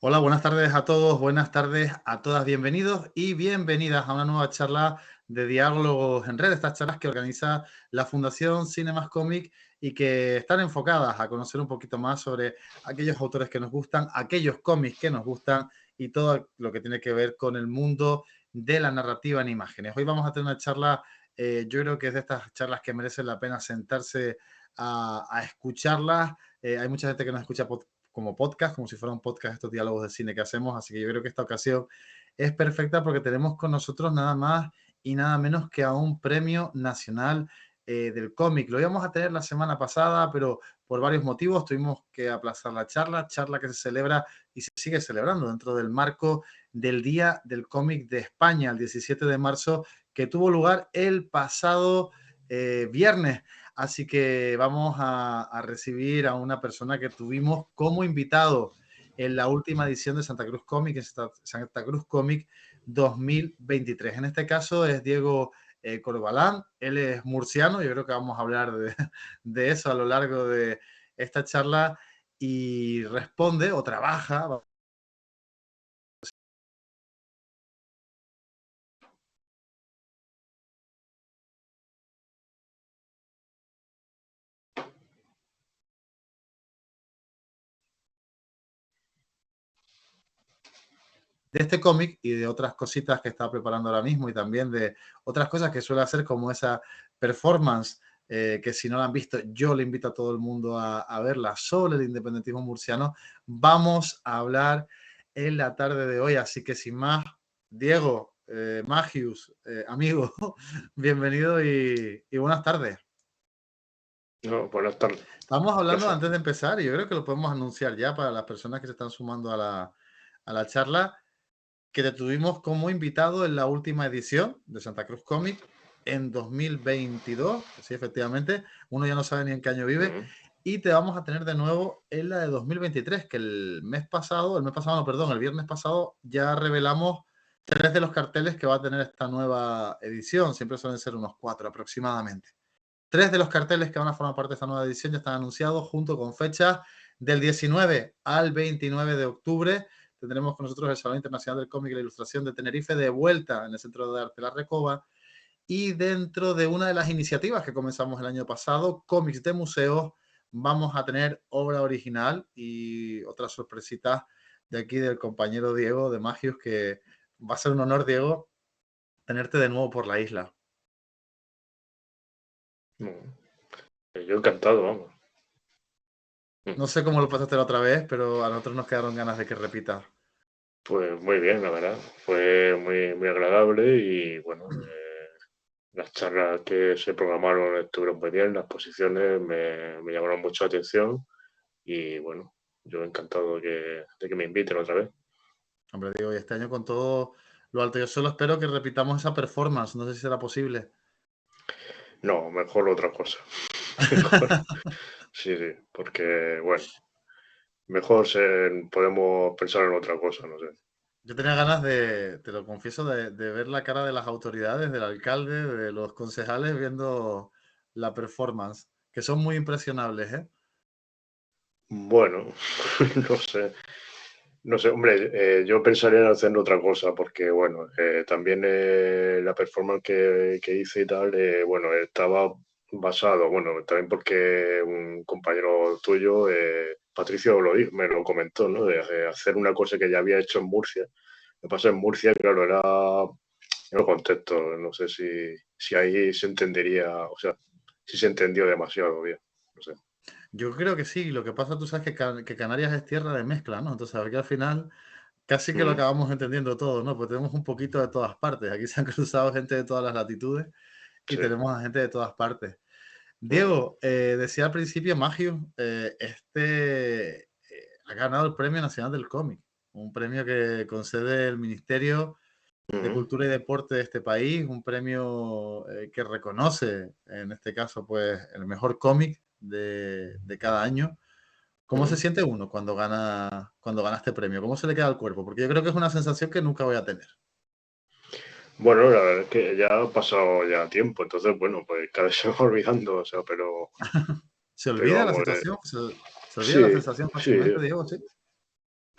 Hola, buenas tardes a todos, buenas tardes a todas, bienvenidos y bienvenidas a una nueva charla de diálogos en red, estas charlas que organiza la Fundación Cinemas Comic y que están enfocadas a conocer un poquito más sobre aquellos autores que nos gustan, aquellos cómics que nos gustan y todo lo que tiene que ver con el mundo de la narrativa en imágenes. Hoy vamos a tener una charla, yo creo que es de estas charlas que merecen la pena sentarse a escucharlas. Hay mucha gente que nos escucha como podcast, como si fuera un podcast estos diálogos de cine que hacemos, así que yo creo que esta ocasión es perfecta porque tenemos con nosotros nada más y nada menos que a un premio nacional del cómic. Lo íbamos a tener la semana pasada, pero por varios motivos tuvimos que aplazar la charla que se celebra y se sigue celebrando dentro del marco del Día del Cómic de España, el 17 de marzo, que tuvo lugar el pasado viernes. Así que vamos a recibir a una persona que tuvimos como invitado en la última edición de Santa Cruz Comic, en Santa Cruz Comic 2023. En este caso es Diego Corbalán, él es murciano, yo creo que vamos a hablar de eso a lo largo de esta charla y responde o trabaja de este cómic y de otras cositas que está preparando ahora mismo y también de otras cosas que suele hacer como esa performance que si no la han visto yo le invito a todo el mundo a verla sobre el independentismo murciano. Vamos a hablar en la tarde de hoy, así que sin más, Diego, Magius, amigo, bienvenido y buenas tardes. No, buenas tardes. Estamos hablando Gracias. antes de empezar y yo creo que lo podemos anunciar ya para las personas que se están sumando a la charla que te tuvimos como invitado en la última edición de Santa Cruz Comic en 2022, sí, efectivamente, uno ya no sabe ni en qué año vive, Ujú. y te vamos a tener de nuevo en la de 2023, que el mes pasado no, perdón, el viernes pasado ya revelamos 3 de los carteles que va a tener esta nueva edición, siempre suelen ser unos 4 aproximadamente. 3 de los carteles que van a formar parte de esta nueva edición ya están anunciados junto con fechas del 19 al 29 de octubre. Tendremos con nosotros el Salón Internacional del Cómic y la Ilustración de Tenerife de vuelta en el Centro de Arte La Recoba. Y dentro de una de las iniciativas que comenzamos el año pasado, Cómics de Museos, vamos a tener obra original y otras sorpresitas de aquí del compañero Diego de Magios, que va a ser un honor, Diego, tenerte de nuevo por la isla. Mm. Yo encantado, vamos. Mm. No sé cómo lo pasaste la otra vez, pero a nosotros nos quedaron ganas de que repitas. Pues muy bien, la verdad. Fue muy, muy agradable y bueno, las charlas que se programaron estuvieron muy bien, las posiciones me llamaron mucho la atención y bueno, yo encantado de que me inviten otra vez. Hombre, digo, y este año con todo lo alto, yo solo espero que repitamos esa performance, no sé si será posible. No, mejor otra cosa. Mejor. Sí, sí, porque bueno, podemos pensar en otra cosa, no sé. Yo tenía ganas de, te lo confieso, de ver la cara de las autoridades, del alcalde, de los concejales viendo la performance, que son muy impresionables, ¿eh? Bueno, no sé. No sé, hombre, yo pensaría en hacer otra cosa porque, bueno, también la performance que hice y tal, bueno, estaba basado, bueno, también porque un compañero tuyo, Patricio, me lo comentó, ¿no? De hacer una cosa que ya había hecho en Murcia. Lo que pasa en Murcia, claro, era en el contexto, no sé si ahí se entendería, o sea, si se entendió demasiado bien, no sé. Yo creo que sí, lo que pasa, tú sabes que, que Canarias es tierra de mezcla, ¿no? Entonces, aquí al final casi que lo Mm, acabamos entendiendo todo, ¿no? Pues tenemos un poquito de todas partes. Aquí se han cruzado gente de todas las latitudes y sí. tenemos a gente de todas partes. Ujú, Diego, decía al principio Magio, ha ganado el Premio Nacional del Cómic, un premio que concede el Ministerio de ujú, Cultura y Deporte de este país, un premio que reconoce, en este caso, pues el mejor cómic de cada año. ¿Cómo se ujú. siente uno cuando gana este premio? ¿Cómo se le queda al cuerpo? Porque yo creo que es una sensación que nunca voy a tener. Bueno, la verdad es que ya ha pasado ya tiempo, entonces, bueno, pues cada vez se va olvidando, o sea, ¿Se pero olvida la vamos, situación? ¿Se olvida la sí, sensación sí, fácilmente, Diego? Sí.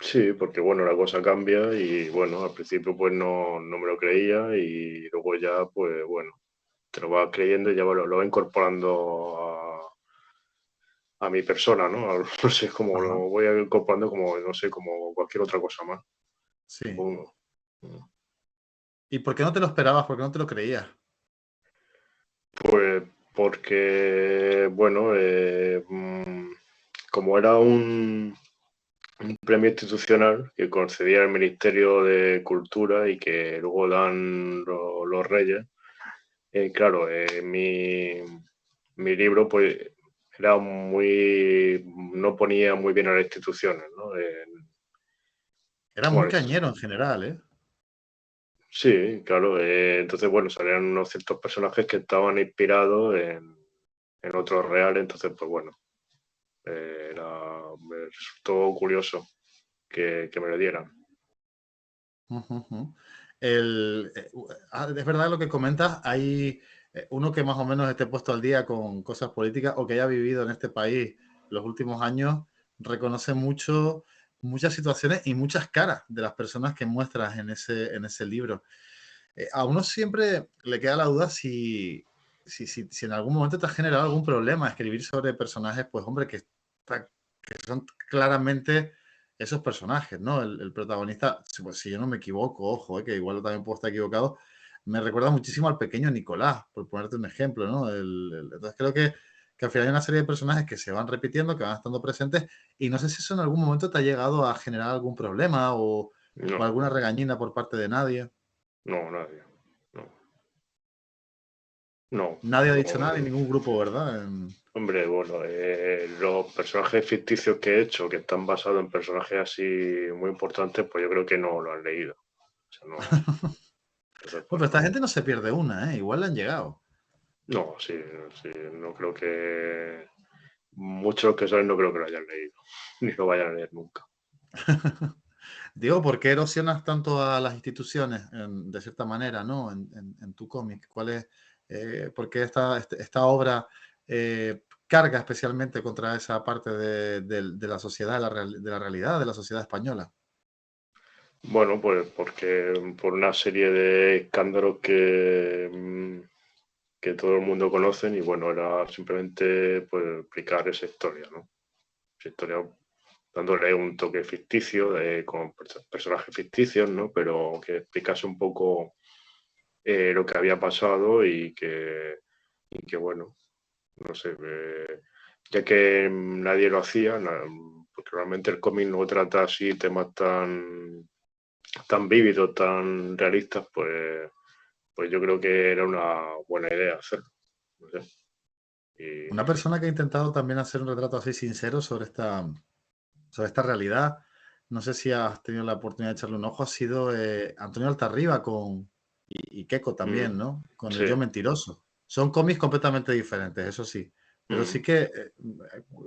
Sí, porque bueno, la cosa cambia y bueno, al principio pues no me lo creía y luego ya pues bueno, te lo vas creyendo y ya lo vas incorporando a mi persona, ¿no? No sé, como lo Ajá, voy incorporando como, no sé, como cualquier otra cosa más, sí. supongo. Mm. ¿Y por qué no te lo esperabas? ¿Por qué no te lo creías? Pues porque, bueno, como era un premio institucional que concedía el Ministerio de Cultura y que luego dan los Reyes, claro, mi libro pues era no ponía muy bien a las instituciones, ¿no? Era muy Bueno, cañero en general, ¿eh? sí, claro, entonces bueno, salían unos ciertos personajes que estaban inspirados en otros reales, entonces pues bueno, me resultó curioso que me lo dieran. Ujú, ujú. Es verdad lo que comentas, hay uno que más o menos esté puesto al día con cosas políticas o que haya vivido en este país los últimos años, reconoce mucho, muchas situaciones y muchas caras de las personas que muestras en ese libro. A uno siempre le queda la duda si en algún momento te ha generado algún problema escribir sobre personajes, pues hombre, que son claramente esos personajes, ¿no? El protagonista, pues, si yo no me equivoco, ojo, que igual también puedo estar equivocado, me recuerda muchísimo al pequeño Nicolás, por ponerte un ejemplo, ¿no? Entonces creo que al final hay una serie de personajes que se van repitiendo, que van estando presentes, y no sé si eso en algún momento te ha llegado a generar algún problema o No, alguna regañina por parte de nadie. no, nadie. No, no, Nadie ha dicho nada, ni no. ningún grupo, ¿verdad? Hombre, bueno, los personajes ficticios que he hecho, que están basados en personajes así muy importantes, pues yo creo que no lo han leído. O sea, no. Entonces, Bueno, pues pero esta no. gente no se pierde una, ¿eh? Igual le han llegado. No, sí, sí, no creo que. Muchos que salen no creo que lo hayan leído, ni lo vayan a leer nunca. Digo, ¿por qué erosionas tanto a las instituciones de cierta manera, ¿no? En tu cómic. ¿Por qué esta obra carga especialmente contra esa parte de la sociedad, de la realidad de la sociedad española? Bueno, pues porque por una serie de escándalos que todo el mundo conoce y bueno, era simplemente pues explicar esa historia, ¿no? Esa historia dándole un toque ficticio, con personajes ficticios, ¿no? Pero que explicase un poco lo que había pasado y que bueno, no sé, ya que nadie lo hacía, porque realmente el cómic no trata así temas tan vívidos, tan realistas, pues yo creo que era una buena idea hacerlo. No sé. Una Y persona que ha intentado también hacer un retrato así sincero sobre esta realidad, no sé si has tenido la oportunidad de echarle un ojo, ha sido Antonio Altarriba y Keiko también, mm, ¿no? Con El sí, Yo Mentiroso. Son cómics completamente diferentes, eso sí, pero sí mm, que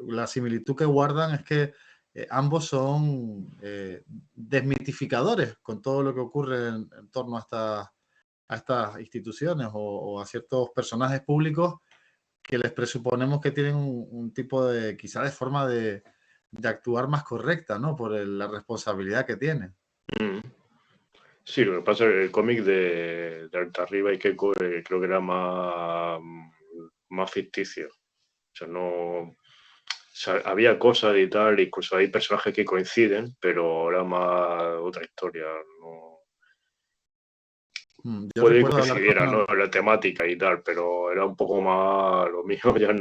la similitud que guardan es que ambos son desmitificadores con todo lo que ocurre en torno a estas instituciones o a ciertos personajes públicos que les presuponemos que tienen un tipo de, quizá de forma de actuar más correcta, ¿no? Por la responsabilidad que tienen. mm. Sí, lo que pasa es que el cómic de Altarriba y Keiko creo que era más ficticio. O sea, no. O sea, había cosas y tal, incluso hay personajes que coinciden, pero era más otra historia. No. Yo Puede que recuerdo hablar coincidiera, ¿no? con... En la temática y tal, pero era un poco más lo mío. Ya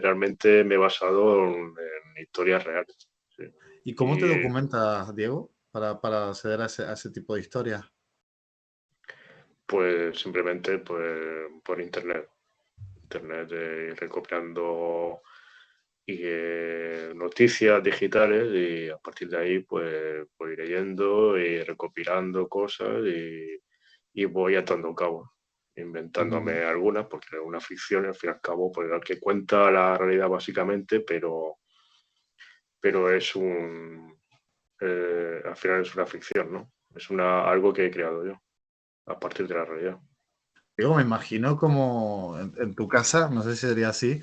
realmente me he basado en historias reales. Sí. ¿Y cómo te Y documentas, Diego, para acceder a ese tipo de historias? pues simplemente pues, por internet. Internet recopilando noticias digitales y a partir de ahí pues voy leyendo y recopilando cosas y voy atando cabos, Ujú. inventándome algunas, porque es una ficción, al fin y al cabo, pues el que cuenta la realidad básicamente, pero al final es una ficción, ¿no? Es algo que he creado yo a partir de la realidad. Digo, me imagino como en tu casa, no sé si sería así,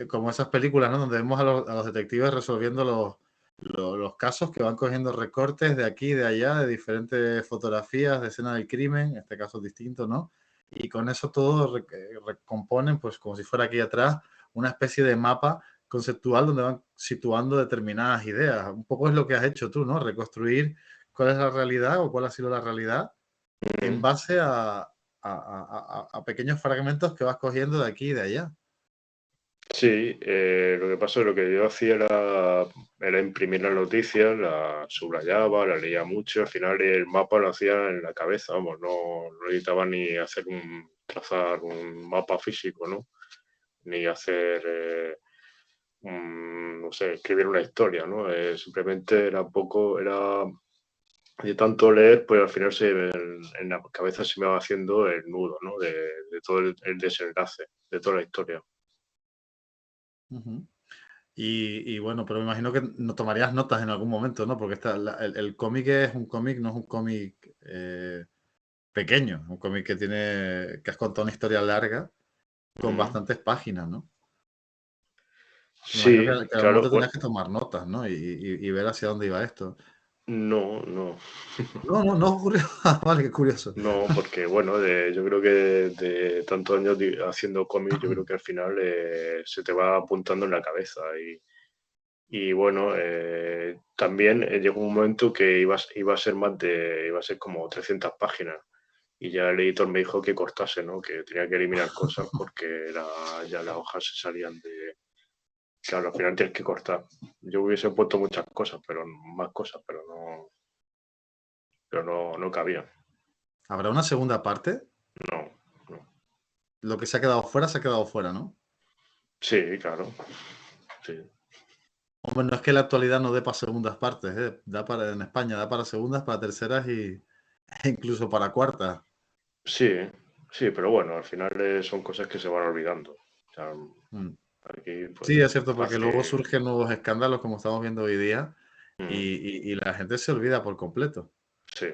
como esas películas, ¿no? Donde vemos a los detectives resolviendo los casos que van cogiendo recortes de aquí y de allá, de diferentes fotografías de escena del crimen, en este caso distinto, ¿no? Y con eso todo recomponen, pues como si fuera aquí atrás, una especie de mapa conceptual donde van situando determinadas ideas. Un poco es lo que has hecho tú, ¿no? Reconstruir cuál es la realidad o cuál ha sido la realidad en Ujú. base a pequeños fragmentos que vas cogiendo de aquí y de allá. Sí, lo que pasa es lo que yo hacía era imprimir las noticias, las subrayaba, las leía mucho, al final el mapa lo hacía en la cabeza, vamos, no necesitaba ni trazar un mapa físico, ¿no? Ni hacer, no sé, escribir una historia, ¿no? Simplemente era de tanto leer, pues al final en la cabeza se me va haciendo el nudo, ¿no? De todo el desenlace, de toda la historia. Ujú. Y bueno, pero me imagino que no tomarías notas en algún momento, ¿no? Porque el cómic es un cómic, no es un cómic pequeño, un cómic que has contado una historia larga con Ujú. bastantes páginas, ¿no? Me imagino Sí, que en algún claro, momento bueno, tenías que tomar notas, ¿no? Y ver hacia dónde iba esto. no, no. No, no, no ocurrió. Ah, vale, qué curioso. No, porque bueno, yo creo que de tantos años haciendo cómics, yo creo que al final se te va apuntando en la cabeza. Y bueno, también llegó un momento que iba a ser iba a ser como 300 páginas. Y ya el editor me dijo que cortase, ¿no? Que tenía que eliminar cosas porque ya las hojas se salían de... Claro, al final tienes que cortar. Yo hubiese puesto muchas cosas, más cosas, pero no cabía. ¿Habrá una segunda parte? No, no. Lo que se ha quedado fuera, ¿no? Sí, claro. Sí. Hombre, no es que la actualidad no dé para segundas partes, ¿eh? En España da para segundas, para terceras e incluso para cuartas. Sí, sí, pero bueno, al final son cosas que se van olvidando. O sea, Mm. aquí, pues, Sí, es cierto, porque luego fácil. surgen nuevos escándalos, como estamos viendo hoy día, Mm, y la gente se olvida por completo. sí.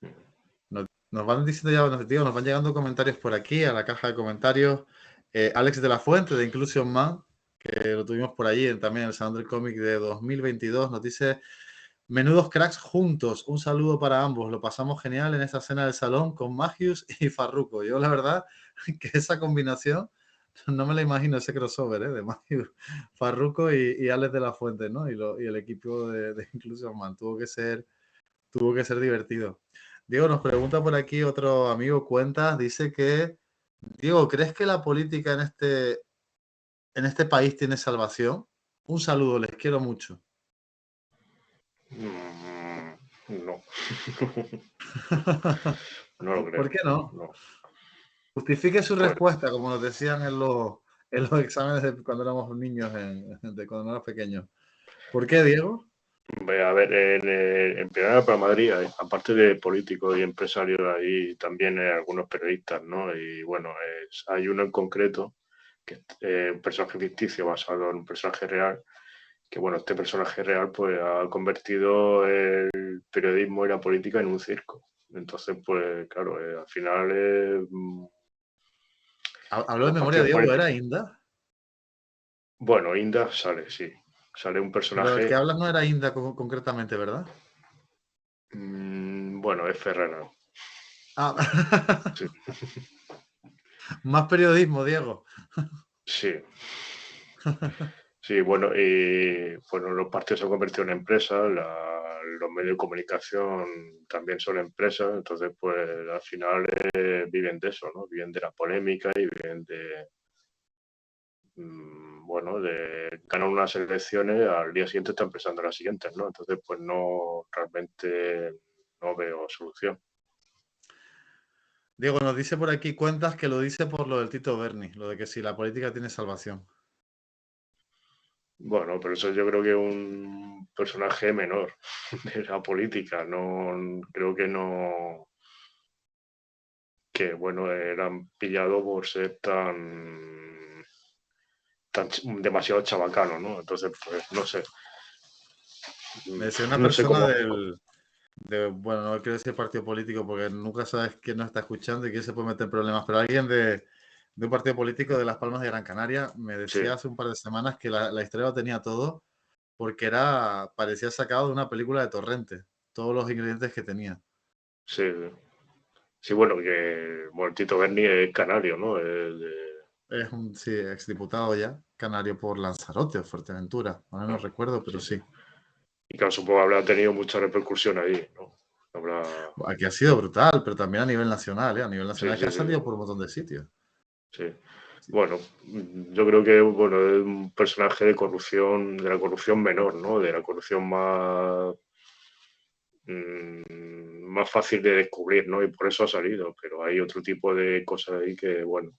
Mm, Nos van diciendo ya, nos van llegando comentarios por aquí, a la caja de comentarios. Alex de la Fuente, de Inclusion Man, que lo tuvimos por allí también en el Salón del Cómic de 2022, nos dice: menudos cracks juntos, un saludo para ambos, lo pasamos genial en esta cena del salón con Magius y Farruko. Yo la verdad que esa combinación no me la imagino, ese crossover, de Magius, Farruko y Alex de la Fuente, ¿no? Y el equipo de Inclusion Man, tuvo que ser divertido. Diego nos pregunta por aquí otro amigo Cuentas, dice que, Diego, ¿crees que la política en este país tiene salvación? Un saludo, les quiero mucho. no. No lo ¿Por creo. qué no? No. Justifique su Pues, respuesta, como nos decían en los exámenes de cuando éramos niños, de cuando éramos pequeños. ¿Por qué, Diego? a ver, en Primera para Madrid, aparte de políticos y empresarios, hay también algunos periodistas, ¿no? Y bueno, hay uno en concreto, que es un personaje ficticio basado en un personaje real, que bueno, este personaje real pues ha convertido el periodismo y la política en un circo. Entonces, pues claro, al final Habló de los memoria, partidos Diego, políticos... ¿era Inda? Bueno, Inda sale, sí. Sale un Pero el que personaje, hablas no era Inda concretamente, ¿verdad? bueno, es Ferrera. Ah, Sí, más periodismo, Diego. sí. Sí, bueno, y bueno, los partidos se han convertido en empresas, los medios de comunicación también son empresas, entonces pues al final viven de eso, ¿no? Viven de la polémica y viven bueno, de ganar unas elecciones, al día siguiente están empezando las siguientes, ¿no? Entonces pues no, realmente no veo solución. Diego nos dice por aquí Cuentas que lo dice por lo del Tito Berni, lo de que si la política tiene salvación. Bueno, pero eso yo creo que es un personaje menor de la política, no creo que no, que bueno, eran pillado por ser demasiado chabacano, ¿no? Entonces, pues no sé, Me decía una no sé persona cómo. bueno, no quiero decir partido político porque nunca sabes quién nos está escuchando y quién se puede meter en problemas, pero alguien de un partido político de Las Palmas de Gran Canaria me Sí, decía hace un par de semanas que la historia lo tenía todo porque parecía sacado de una película de Torrente, todos los ingredientes que tenía. Sí, sí, bueno, Tito Berni es canario, ¿no? Es un, sí, exdiputado ya, canario por Lanzarote o Fuerteventura, ahora no Ah, recuerdo, sí, pero sí. sí. Y claro, supongo que habrá tenido mucha repercusión ahí, ¿no? Habrá... Aquí ha sido brutal, pero también a nivel nacional, ¿eh? A nivel Sí, nacional es que sí, ha sí, salido por un montón de sitios. sí. Sí. Bueno, yo creo que bueno, es un personaje de corrupción, de la corrupción menor, ¿no? De la corrupción más fácil de descubrir, ¿no? Y por eso ha salido, pero hay otro tipo de cosas ahí que, bueno.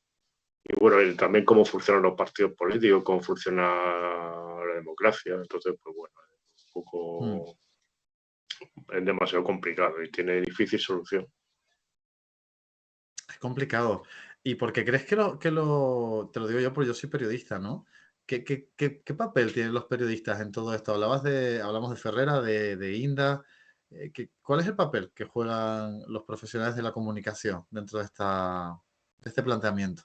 Y bueno, también cómo funcionan los partidos políticos, cómo funciona la democracia, entonces, pues bueno, es un Mm, poco, es demasiado complicado y tiene difícil solución. es complicado. ¿Y por qué crees te lo digo yo porque yo soy periodista, ¿no? ¿Qué papel tienen los periodistas en todo esto? Hablamos de Ferrera, de Inda. ¿Cuál es el papel que juegan los profesionales de la comunicación dentro de este planteamiento?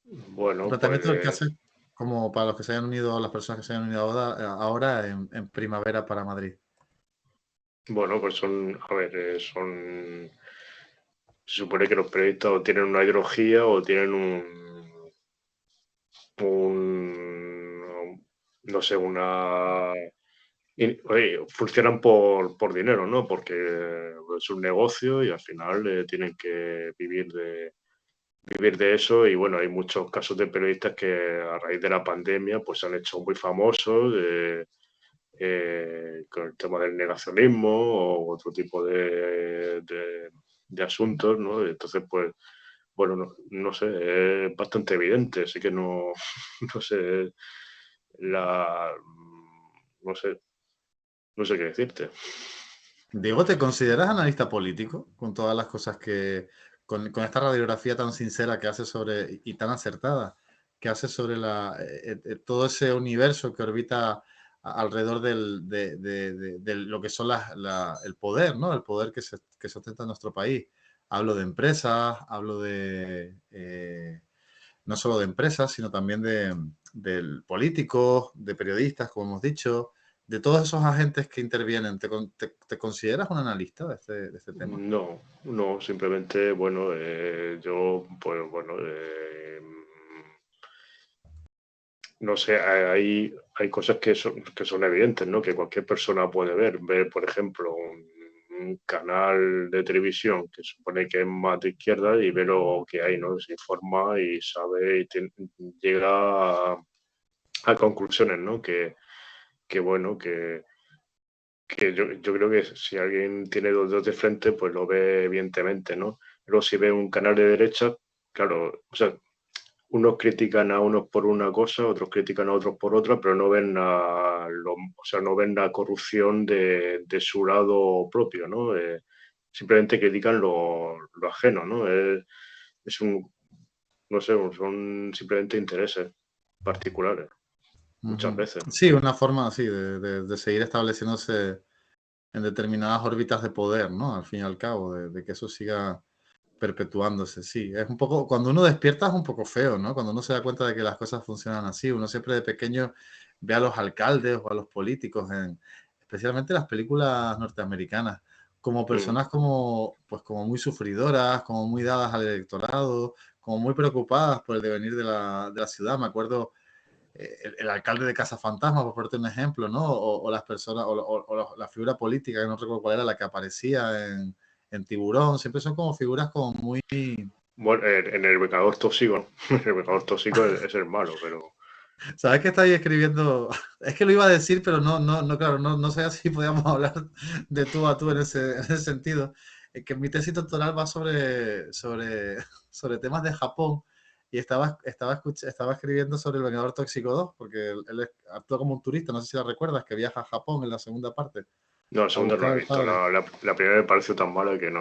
Un Bueno, planteamiento del que hace como para los que se hayan unido, las personas que se hayan unido ahora en primavera para Madrid. bueno, pues son, a ver, se supone que los periodistas o tienen una ideología o tienen no sé, oye, funcionan por dinero, ¿no? Porque es un negocio y al final tienen que vivir de eso y bueno, hay muchos casos de periodistas que a raíz de la pandemia pues se han hecho muy famosos con el tema del negacionismo o otro tipo de asuntos, ¿no? Entonces, pues, bueno, no sé, es bastante evidente, así que no, no sé, la, no sé, no sé qué decirte. Diego, ¿te consideras analista político con todas las cosas con esta radiografía tan sincera que hace y tan acertada, que hace sobre todo ese universo que orbita alrededor de lo que son el poder, ¿no? El poder que sustenta nuestro país. Hablo de empresas, hablo no solo de empresas, sino también de políticos, de periodistas, como hemos dicho, de todos esos agentes que intervienen. ¿Te consideras un analista de este tema? No, no, simplemente, bueno, yo, pues bueno, no sé, hay cosas que son evidentes, ¿no? Que cualquier persona puede ver, por ejemplo, un canal de televisión que supone que es más de izquierda y ve lo que hay, ¿no? Se informa y sabe y llega a conclusiones, ¿no? Que bueno, que yo creo que si alguien tiene dos dedos de frente, pues lo ve evidentemente, ¿no? Luego si ve un canal de derecha, claro, o sea, unos critican a unos por una cosa, otros critican a otros por otra, pero no ven o sea, no ven la corrupción de su lado propio, ¿no? Simplemente critican lo ajeno, ¿no? Es no sé, son simplemente intereses particulares, muchas Ujú. veces. Sí, una forma así de seguir estableciéndose en determinadas órbitas de poder, ¿no? Al fin y al cabo, de que eso siga perpetuándose, sí. Es un poco, cuando uno despierta es un poco feo, ¿no? Cuando uno se da cuenta de que las cosas funcionan así. Uno siempre de pequeño ve a los alcaldes o a los políticos, especialmente las películas norteamericanas, como Mm. personas pues como muy sufridoras, como muy dadas al electorado, como muy preocupadas por el devenir de la ciudad. Me acuerdo el alcalde de Casa Fantasma, por ponerte un ejemplo, ¿no? O las personas, la figura política, que no recuerdo cuál era la que aparecía en Tiburón, siempre son como figuras como muy... Bueno, en el Vengador Tóxico, ¿no? El Vengador Tóxico es el malo, pero ¿Sabes qué estáis escribiendo? Es que lo iba a decir, pero claro, no sé si podíamos hablar de tú a tú en ese sentido. Es que mi tesis doctoral va sobre temas de Japón y estaba escribiendo sobre el Vengador Tóxico 2, porque él actúa como un turista, no sé si la recuerdas, que viaja a Japón en la segunda parte no, la a segunda no buscar la he al visto. padre. La primera me pareció tan mala que la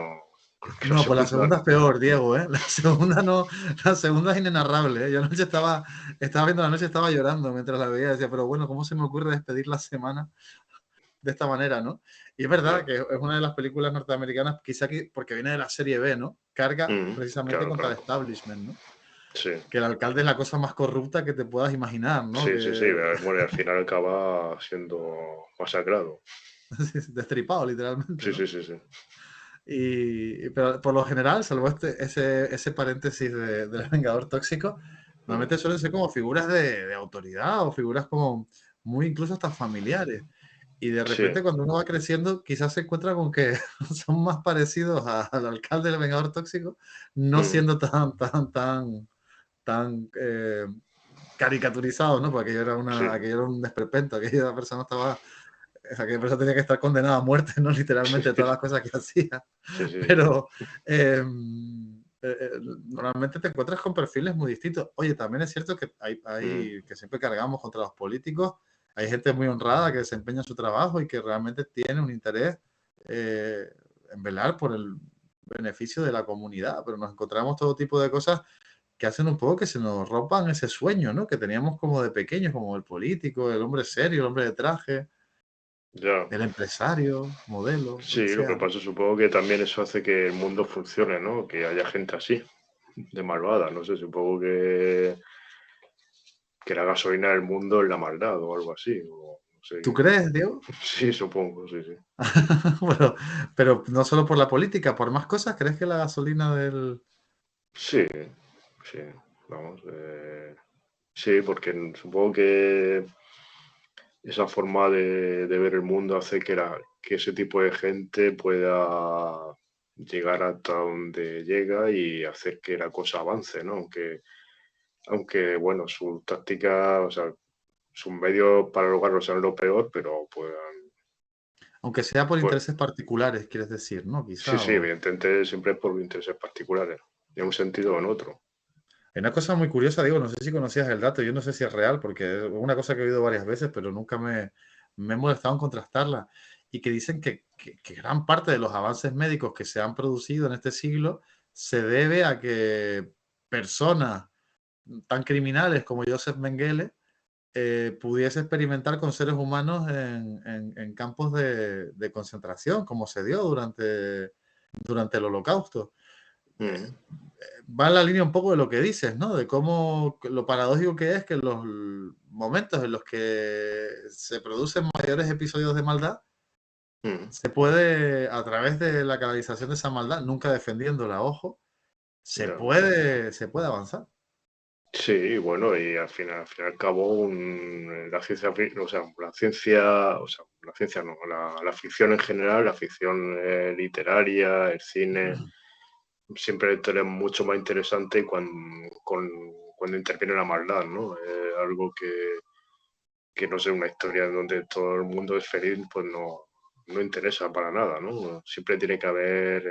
No, pues la segunda segunda no. es peor, Diego, ¿eh? La segunda no, la segunda es inenarrable, ¿eh? Yo anoche estaba viendo la noche, estaba llorando mientras la veía, decía, pero bueno, ¿cómo se me ocurre despedir la semana de esta manera, ¿no? Y es verdad Ya. que es una de las películas norteamericanas, quizá porque viene de la serie B, ¿no? Carga precisamente Claro, contra el claro. establishment, ¿no? Sí, que el alcalde es la cosa más corrupta que te puedas imaginar, ¿no? sí, sí, sí. Que Bueno, y al final acaba siendo masacrado. destripado literalmente, Sí, ¿no? sí, sí, sí. Pero por lo general, salvo ese paréntesis del Vengador Tóxico, Mm, normalmente suelen ser como figuras de autoridad o figuras como muy incluso hasta familiares. Y de sí, repente cuando uno va creciendo, quizás se encuentra con que son más parecidos al alcalde del Vengador Tóxico, no mm, siendo tan caricaturizados, ¿no? Porque sí, aquello era un desperpento, aquella persona estaba, aquella persona tenía que estar condenada a muerte, ¿no? sí, Literalmente todas las cosas que hacía. sí, sí, sí. Pero normalmente te encuentras con perfiles muy distintos. Oye, también es cierto que Mm, que siempre cargamos contra los políticos. Hay gente muy honrada que desempeña su trabajo y que realmente tiene un interés eh, en velar por el beneficio de la comunidad, pero nos encontramos todo tipo de cosas que hacen un poco que se nos rompan ese sueño, ¿no? Que teníamos como de pequeños, como el político, el hombre serio, el hombre de traje, ya. el empresario, modelo, lo que Sí, lo que sea. pasa, supongo que también eso hace que el mundo funcione, ¿no? Que haya gente así, de malvada. No sé, supongo que la gasolina del mundo es la maldad o algo así. O no sé ¿Tú qué. crees, Diego? Sí, supongo, sí, sí. Bueno, pero no solo por la política, por más cosas, ¿crees que la gasolina del... Sí, sí, vamos. Sí, porque supongo que esa forma de ver el mundo hace que ese tipo de gente pueda llegar hasta donde llega y hacer que la cosa avance, ¿no? Aunque bueno, sus tácticas, o sea, sus medios para lograrlo sean lo peor, pero puedan, Aunque sea por pues, intereses particulares, quieres decir, ¿no? sí, Quizá, sí, o... evidentemente siempre por intereses particulares, en un sentido o en otro. Hay una cosa muy curiosa, digo, no sé si conocías el dato, yo no sé si es real, porque es una cosa que he oído varias veces, pero nunca me he molestado en contrastarla, y que dicen que gran parte de los avances médicos que se han producido en este siglo se debe a que personas tan criminales como Joseph Mengele pudiese experimentar con seres humanos en campos de concentración, como se dio durante el Holocausto. Mm, Va en la línea un poco de lo que dices, ¿no? De cómo lo paradójico que es que en los momentos en los que se producen mayores episodios de maldad, mm, se puede, a través de la canalización de esa maldad, nunca defendiéndola, ojo, ya. se puede avanzar. Sí, bueno, y al fin y al cabo, la ciencia, o sea, no, la ficción en general, la ficción literaria, el cine, siempre es mucho más interesante cuando interviene la maldad, ¿no? Algo que no sé, una historia en donde todo el mundo es feliz, pues no interesa para nada, ¿no? Siempre tiene que haber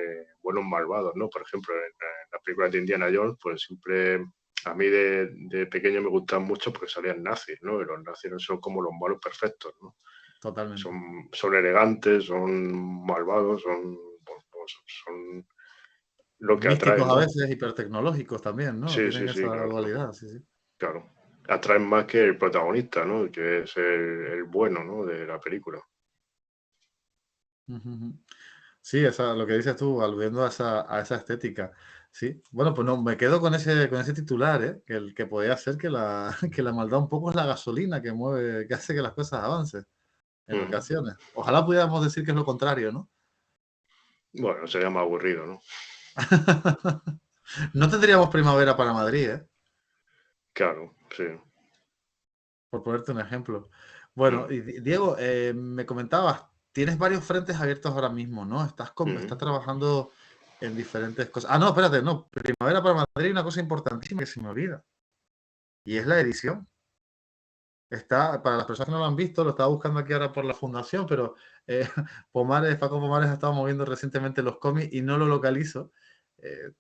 buenos malvados, ¿no? Por ejemplo, en las películas de Indiana Jones, pues siempre a mí de pequeño me gustaban mucho porque salían nazis, ¿no? Y los nazis no son como los malos perfectos, ¿no? Totalmente. Son elegantes, son malvados, son lo que Místicos atraen, a ¿no? veces, hipertecnológicos también, ¿no? Sí, sí, Tienen sí, esa claro, dualidad, sí, sí. claro. Atraen más que el protagonista, ¿no? Que es el bueno, ¿no? De la película. Ujú, ujú. Sí, lo que dices tú, aludiendo a esa estética. Sí, bueno, pues no, me quedo con ese titular, ¿eh? Que el que podía ser que que la maldad un poco es la gasolina que mueve, que hace que las cosas avancen en Ujú. ocasiones. Ojalá pudiéramos decir que es lo contrario, ¿no? Bueno, sería más aburrido, ¿no? No tendríamos primavera para Madrid, ¿eh? Claro, sí. Por ponerte un ejemplo. Bueno, Mm, y Diego, me comentabas, tienes varios frentes abiertos ahora mismo, ¿no? mm, Estás trabajando en diferentes cosas. Ah, no, espérate, no. Primavera para Madrid, una cosa importantísima que se me olvida, y es la edición. Está, para las personas que no lo han visto, lo estaba buscando aquí ahora por la fundación, pero Paco Pomares ha estado moviendo recientemente los cómics y no lo localizo.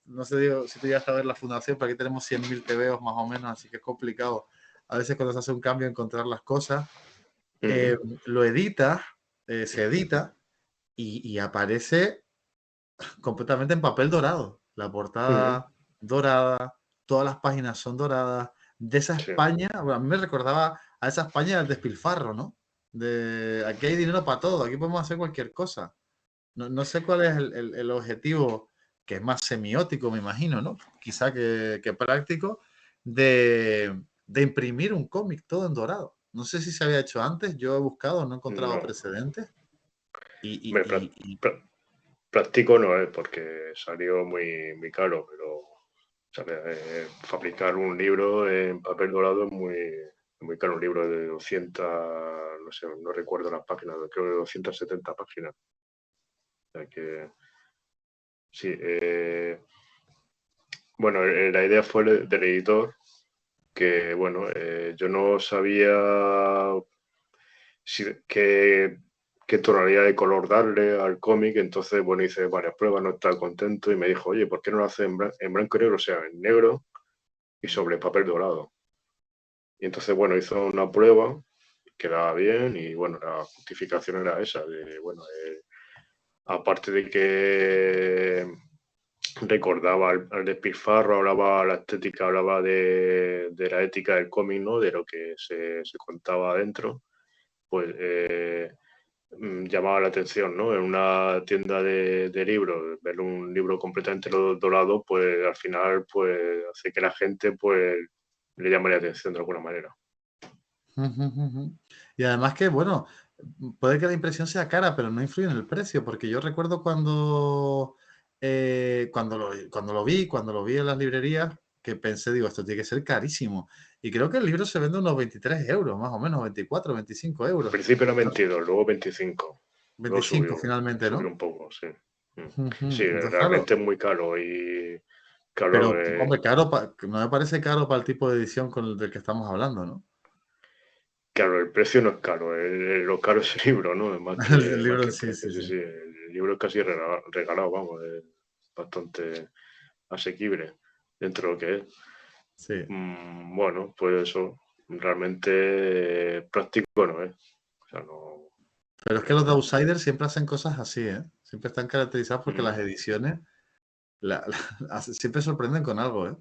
No sé, Diego, si tú ya sabes la fundación, pero aquí tenemos 100.000 TVOs más o menos, así que es complicado a veces cuando se hace un cambio encontrar las cosas. mm, Lo edita, se edita y aparece completamente en papel dorado. La mm, portada dorada, todas las páginas son doradas. De esa sí. España, bueno, a mí me recordaba a esa España del despilfarro, ¿no? De aquí hay dinero para todo, aquí podemos hacer cualquier cosa. No sé cuál es el objetivo, que es más semiótico, me imagino, ¿no? Quizá que práctico, de imprimir un cómic todo en dorado. No sé si se había hecho antes, yo he buscado, no he encontrado No, precedentes. Y, me práctico no es porque salió muy caro, pero o sea, fabricar un libro en papel dorado es muy caro. Un libro de 200, no sé, no recuerdo las páginas, creo que 270 páginas. O sea que sí, bueno, la idea fue del editor, que bueno, yo no sabía qué tonalidad de color darle al cómic, entonces bueno, hice varias pruebas, no estaba contento y me dijo, oye, ¿por qué no lo haces en blanco y negro? O sea, en negro y sobre papel dorado. Y entonces, bueno, hizo una prueba, quedaba bien y bueno, la justificación era esa, de bueno, aparte de que recordaba al despilfarro, hablaba la estética, hablaba de la ética del cómic, ¿no? De lo que se contaba adentro, pues llamaba la atención, ¿no? En una tienda de libros, ver un libro completamente dorado, pues al final pues hace que la gente pues le llame la atención de alguna manera. Y además que, bueno, puede que la impresión sea cara, pero no influye en el precio, porque yo recuerdo cuando lo vi en las librerías, que pensé, digo, esto tiene que ser carísimo. Y creo que el libro se vende unos 23 euros, más o menos, 24, 25 Al euros. principio era 22, luego 25, luego 25 finalmente, subió ¿no? un poco, sí. Mm. Sí, Entonces, claro, realmente es muy caro y claro, pero, hombre, caro, no me parece caro para el tipo de edición con el del que estamos hablando, ¿no? claro, el precio no es caro, lo caro es el libro, ¿no? Más El más libro que en el sí, precio, sí, sí, sí. sí, el libro es casi regalado, vamos, es bastante asequible dentro de lo que es. Sí. Bueno, pues eso, realmente práctico no es. O sea, no. Pero es que los de eh, Outsiders siempre hacen cosas así, ¿eh? Siempre están caracterizados porque las mm, ediciones siempre sorprenden con algo, ¿eh?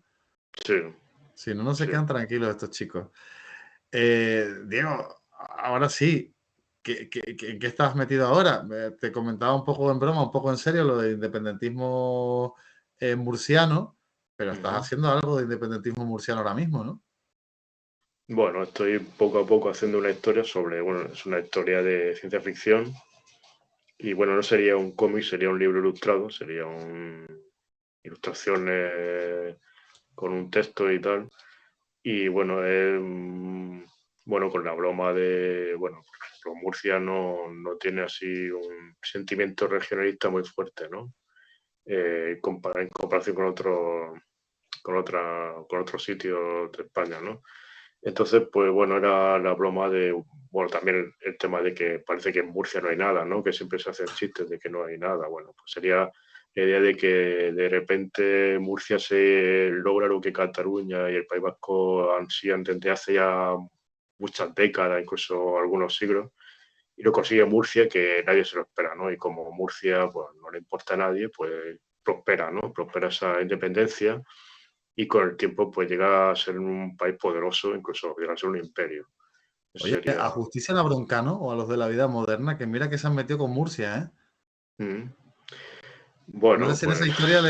sí, Si no, no se sí. quedan tranquilos estos chicos. Diego, ahora sí, ¿en qué estás metido ahora? Te comentaba un poco en broma, un poco en serio lo de independentismo murciano, pero estás Ujú. haciendo algo de independentismo murciano ahora mismo, ¿no? Bueno, estoy poco a poco haciendo una historia sobre, bueno, es una historia de ciencia ficción y bueno, no sería un cómic, sería un libro ilustrado, sería ilustraciones con un texto y tal. Y bueno, bueno, con la broma de, bueno, por ejemplo, Murcia no tiene así un sentimiento regionalista muy fuerte, ¿no? En comparación con otros sitios de España, ¿no? Entonces, pues bueno, era la broma de, bueno, también el tema de que parece que en Murcia no hay nada, ¿no? Que siempre se hacen chistes de que no hay nada. Bueno, pues sería la idea de que de repente Murcia se logra lo que Cataluña y el País Vasco ansían desde hace ya muchas décadas, incluso algunos siglos, y lo consigue Murcia que nadie se lo espera, ¿no? Y como Murcia, pues no le importa a nadie, pues prospera, ¿no? Prospera esa independencia y con el tiempo pues llega a ser un país poderoso, incluso llega a ser un imperio. Eso Oye, sería. a Justicia la Broncano o a los de la vida moderna, que mira que se han metido con Murcia, ¿eh? Mm. No sé Bueno, si en esa pues historia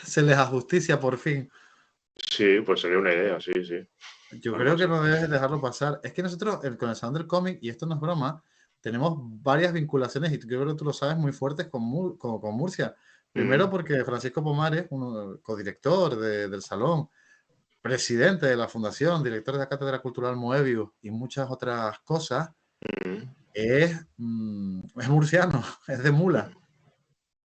se les ajusticia por fin. sí, pues sería una idea, sí, sí, Yo algo creo que así. no debes dejarlo pasar. Es que nosotros, con el Salón del Cómic, y esto no es broma, tenemos varias vinculaciones, y yo creo que tú lo sabes, muy fuertes con Murcia. Primero Mm, porque Francisco Pomares, codirector del Salón, presidente de la Fundación, director de la Cátedra Cultural Moebius y muchas otras cosas, mm, es murciano, es de Mula.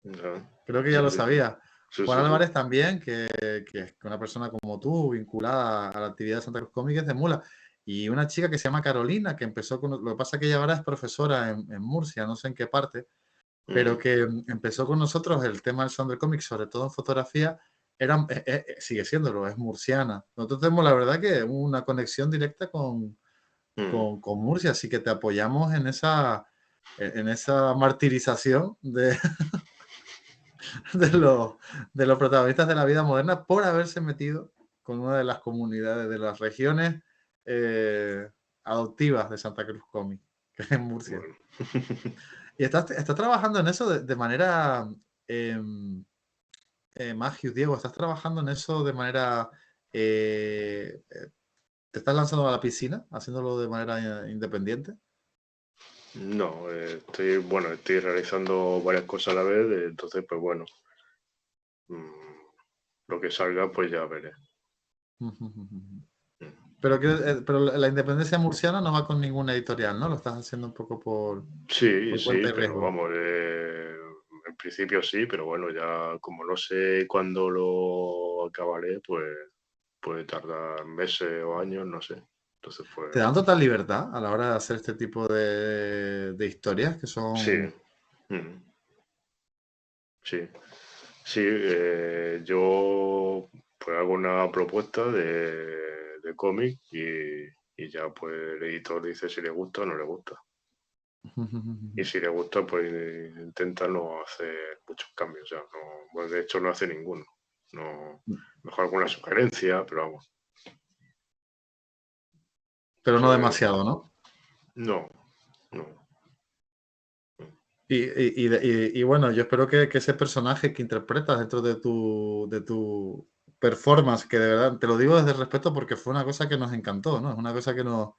ya. Creo que ya Sí, lo sí, sabía. sí, Juan sí, sí. Álvarez también, que es una persona como tú, vinculada a la actividad de Santa Cruz Cómics de Mula. Y una chica que se llama Carolina, que empezó con. Lo que pasa es que ella ahora es profesora en Murcia, no sé en qué parte, pero Mm, que empezó con nosotros el tema del sound del cómic, sobre todo en fotografía, sigue siéndolo, es murciana. Nosotros tenemos la verdad que una conexión directa mm, con Murcia, así que te apoyamos en esa martirización de los, de los protagonistas de la vida moderna por haberse metido con una de las comunidades de las regiones eh, adoptivas de Santa Cruz Comic, que es en Murcia. bueno. Y estás trabajando en eso de manera, Magius, Diego, estás trabajando en eso de manera ¿te estás lanzando a la piscina, haciéndolo de manera independiente? No, estoy realizando varias cosas a la vez, entonces, pues bueno, mm, lo que salga, pues ya veré. Mm. Pero la independencia murciana no va con ninguna editorial, ¿no? Lo estás haciendo un poco Sí, por sí, cuenta y pero riesgo. vamos, en principio sí, pero bueno, ya como no sé cuándo lo acabaré, pues puede tardar meses o años, no sé. Entonces, pues ¿Te dan total libertad a la hora de hacer este tipo de historias que sí, son... mm, sí, sí, yo pues hago una propuesta de cómic y ya pues el editor dice si le gusta o no le gusta. Y si le gusta, pues intenta no hacer muchos cambios. O sea, no, bueno, de hecho no hace ninguno. No, mejor alguna sugerencia, pero vamos. Pero no Suele- demasiado, ¿no? no, no. Y bueno, yo espero que ese personaje que interpretas dentro de tu performance, que de verdad, te lo digo desde el respeto porque fue una cosa que nos encantó, ¿no? Es una cosa que nos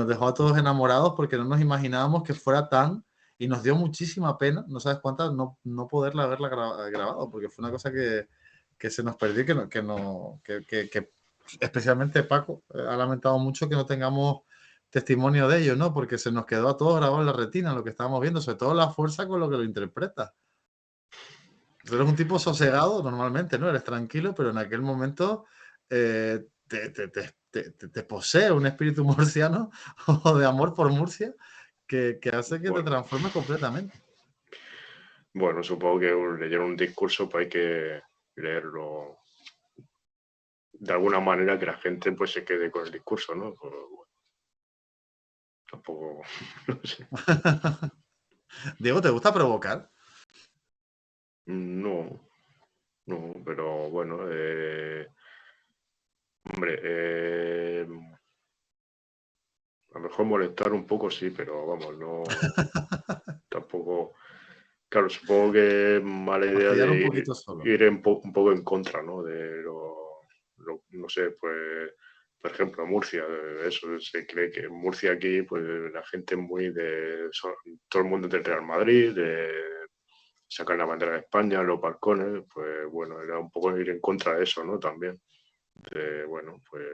dejó a todos enamorados porque no nos imaginábamos que fuera tan... Y nos dio muchísima pena, no sabes cuántas, no poderla haberla grabado, porque fue una cosa que se nos perdió y que especialmente Paco ha lamentado mucho que no tengamos testimonio de ello, ¿no? Porque se nos quedó a todos grabado en la retina lo que estábamos viendo, sobre todo la fuerza con lo que lo interpreta. Tú eres un tipo sosegado normalmente, ¿no? Eres tranquilo, pero en aquel momento te posee un espíritu murciano o de amor por Murcia que hace que te Bueno, transformes completamente. bueno, supongo que leer un discurso, pues hay que leerlo de alguna manera que la gente pues se quede con el discurso, ¿no? Pues, bueno, tampoco, no sé. Diego, ¿te gusta provocar? No, no, pero bueno, hombre, a lo mejor molestar un poco sí, pero vamos, no, tampoco. Claro, supongo que es mala idea Fastidiar de un poquito solo. ir un poco en contra, ¿no? De no sé, pues, por ejemplo, Murcia, eso, se cree que en Murcia aquí, pues la gente es muy todo el mundo es del Real Madrid, sacan la bandera de España, los balcones, pues bueno, era un poco ir en contra de eso, ¿no? También, bueno, pues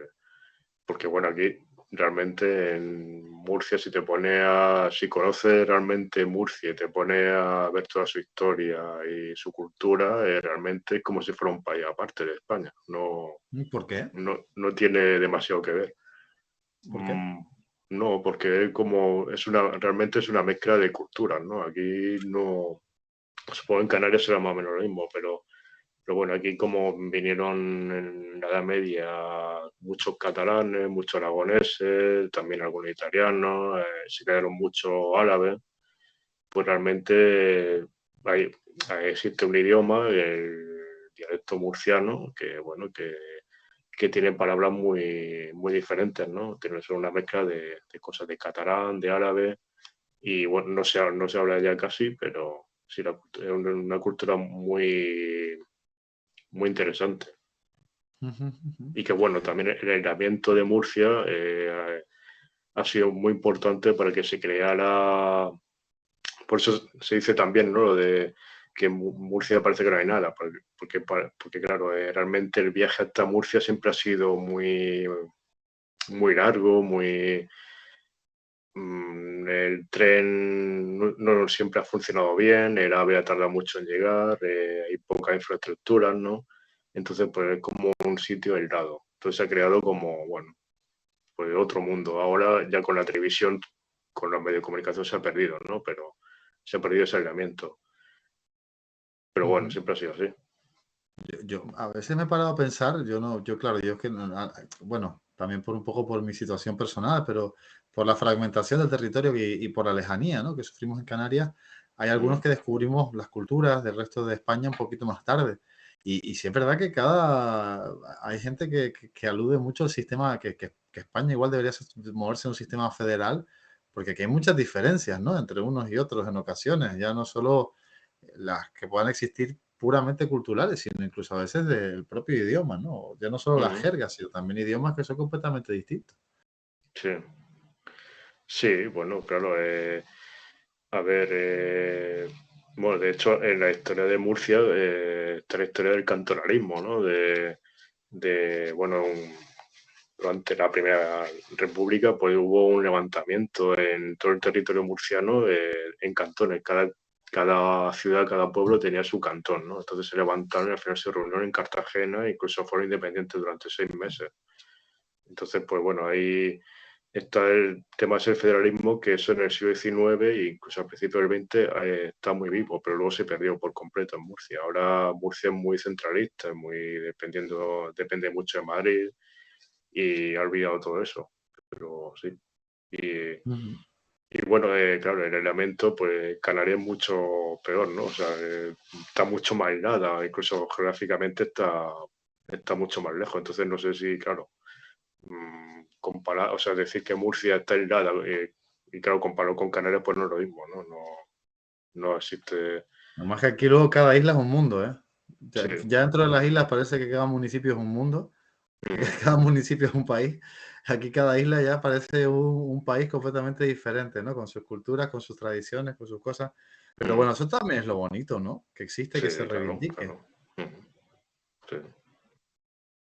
porque bueno, aquí realmente en Murcia, si conoces realmente Murcia y te pones a ver toda su historia y su cultura, realmente es como si fuera un país aparte de España. No, ¿Por qué? no tiene demasiado que ver. ¿Por qué? No, porque realmente es una mezcla de culturas, ¿no? Aquí no, supongo en Canarias será más o menos lo mismo, pero bueno, aquí como vinieron en la Edad Media muchos catalanes, muchos aragoneses, también algunos italianos, se quedaron muchos árabes, pues realmente hay- existe un idioma, el dialecto murciano, que bueno, que tiene palabras muy diferentes, ¿no? Tiene una mezcla de cosas de catalán, de árabe, y bueno, no se habla ya casi, pero sí, es una cultura muy interesante. Y que bueno, también el aislamiento de Murcia ha sido muy importante para que se creara, por eso se dice también, ¿no? Lo de que en Murcia parece que no hay nada, porque claro, realmente el viaje hasta Murcia siempre ha sido muy largo, el tren no siempre ha funcionado bien, el AVE ha tardado mucho en llegar, hay poca infraestructura, ¿no? Entonces, pues es como un sitio aislado. Entonces se ha creado como, bueno, pues otro mundo. Ahora ya con la televisión, con los medios de comunicación se ha perdido, ¿no? Pero se ha perdido ese aislamiento. Pero bueno, Ujú. siempre ha sido así. Yo a veces me he parado a pensar, yo no, yo claro, yo es que, bueno, también por un poco por mi situación personal, pero por la fragmentación del territorio y por la lejanía, ¿no? Que sufrimos en Canarias, hay algunos Mm, que descubrimos las culturas del resto de España un poquito más tarde. Y sí es verdad que hay gente que alude mucho al sistema, que España igual debería moverse en un sistema federal, porque aquí hay muchas diferencias, ¿no? Entre unos y otros en ocasiones, ya no solo las que puedan existir puramente culturales, sino incluso a veces del propio idioma, ¿no? Ya no solo las Ujú. jergas, sino también idiomas que son completamente distintos. Sí. Sí, bueno, claro. A ver, bueno, de hecho, en la historia de Murcia está la historia del cantonalismo, ¿no? Bueno, durante la Primera República, pues hubo un levantamiento en todo el territorio murciano en cantones. Cada ciudad, cada pueblo tenía su cantón, ¿no? Entonces se levantaron y al final se reunieron en Cartagena e incluso fueron independientes durante 6 meses. Entonces, pues bueno, ahí está el tema del federalismo, que eso en el siglo XIX e incluso al principio del XX está muy vivo, pero luego se perdió por completo en Murcia. Ahora Murcia es muy centralista, es muy depende mucho de Madrid y ha olvidado todo eso. Pero sí. Y, Ujú. y bueno, claro, el elemento, pues Canarias es mucho peor, ¿no? O sea, está mucho más aislada, incluso geográficamente está mucho más lejos. Entonces no sé si, claro, comparar, o sea, decir que Murcia está aislada y claro, comparado con Canarias, pues no es lo mismo, ¿no? No existe. Además que aquí luego cada isla es un mundo, ¿eh? Sí. Ya dentro de las islas parece que cada municipio es un mundo, que Ujú. cada municipio es un país. Aquí cada isla ya parece un país completamente diferente, ¿no? Con sus culturas, con sus tradiciones, con sus cosas. Pero Ujú. bueno, eso también es lo bonito, ¿no? Que existe, Sí, que se claro, reivindique. claro. Ujú. Sí.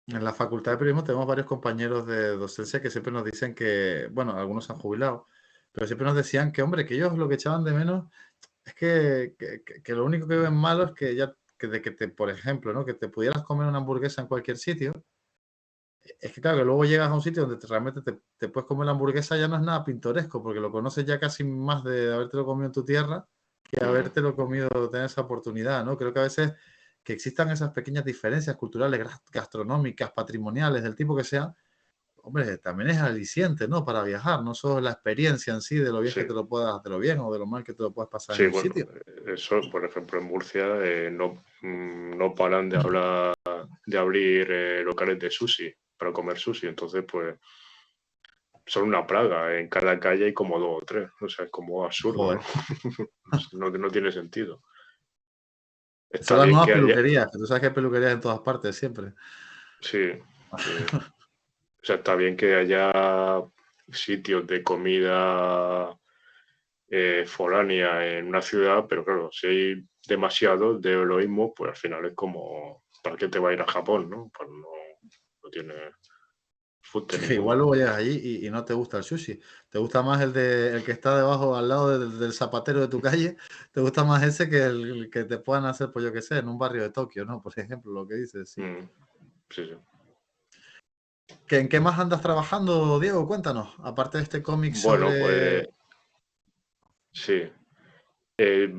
En la Facultad de Periodismo tenemos varios compañeros de docencia que siempre nos dicen que, bueno, algunos se han jubilado, pero siempre nos decían que, hombre, que ellos lo que echaban de menos es que lo único que ven malo es que ya, que de que te, por ejemplo, ¿no? Que te pudieras comer una hamburguesa en cualquier sitio. Es que claro, que luego llegas a un sitio donde realmente te puedes comer la hamburguesa, ya no es nada pintoresco, porque lo conoces ya casi más de habértelo comido en tu tierra que Ujú. habértelo comido, tener esa oportunidad, ¿no? Creo que a veces que existan esas pequeñas diferencias culturales, gastronómicas, patrimoniales, del tipo que sea, hombre, también es aliciente, ¿no? Para viajar, no solo la experiencia en sí de lo bien que Sí. te lo puedas, de lo bien o de lo mal que te lo puedas pasar en Sí, un bueno, sitio. eso, por ejemplo, en Murcia no paran de abrir locales de sushi para comer sushi. Entonces, pues son una plaga. En cada calle hay como dos o tres. O sea, es como absurdo, ¿no? Joder. No tiene sentido. Son Está las bien nuevas que haya. peluquerías, que tú sabes que hay peluquerías en todas partes siempre. Sí, sí. O sea, está bien que haya sitios de comida foránea en una ciudad, pero claro, si hay demasiado de lo mismo, pues al final es como, ¿para qué te va a ir a Japón, no? Pues no tiene fute Que igual ninguno. luego llegas allí y no te gusta el sushi. Te gusta más el que está debajo, al lado del zapatero de tu calle. Te gusta más ese que el que te puedan hacer, pues yo qué sé, en un barrio de Tokio, ¿no? Por ejemplo, lo que dices, sí. Mm, sí, sí. ¿En qué más andas trabajando, Diego? Cuéntanos. Aparte de este cómic Bueno, sobre... pues sí. Eh,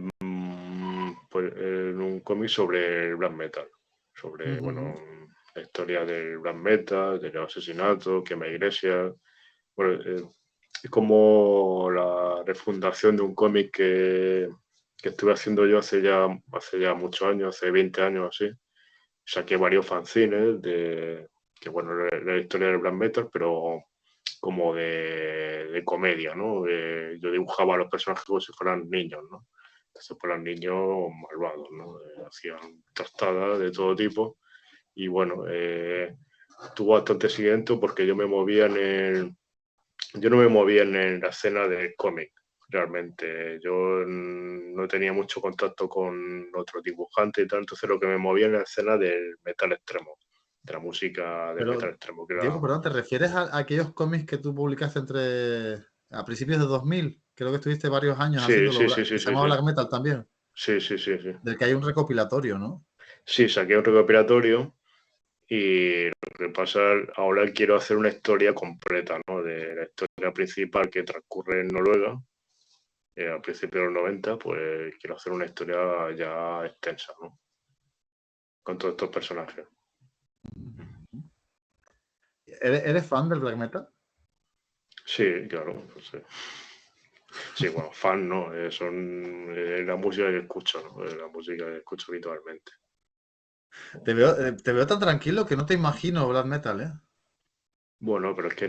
pues en un cómic sobre el black metal, sobre, bueno, Ujú. la historia del black metal, de los asesinatos, quema iglesias. Bueno, es como la refundación de un cómic que estuve haciendo yo hace ya muchos años, hace 20 años así. Saqué varios fanzines que bueno, la historia del black metal, pero como de comedia, ¿no? Yo dibujaba a los personajes como si fueran niños, ¿no? Entonces, pues eran niños malvados, ¿no? Hacían tostadas de todo tipo y bueno, tuvo bastante siguiente porque yo no me movía en la escena del cómic, realmente. Yo no tenía mucho contacto con otros dibujantes y tal, entonces lo que me movía en la escena del metal extremo, de la música del metal Pero, extremo, que Diego, era. perdón, ¿te refieres a aquellos cómics que tú publicaste a principios de 2000? Creo que estuviste varios años Sí, haciéndolo, sí, sí, que sí, se sí, llama sí. Black Metal también, Sí, sí, sí, sí. del que hay un recopilatorio, ¿no? Sí, saqué un recopilatorio y lo que pasa, ahora quiero hacer una historia completa, ¿no? De la historia principal que transcurre en Noruega, a principios de los 90, pues quiero hacer una historia ya extensa, ¿no? Con todos estos personajes. ¿Eres fan del Black Metal? Sí, claro, pues sí. Sí, bueno, fan no, la música que escucho, ¿no? La música que escucho habitualmente. Te veo tan tranquilo que no te imagino Black Metal, ¿eh? Bueno, pero es que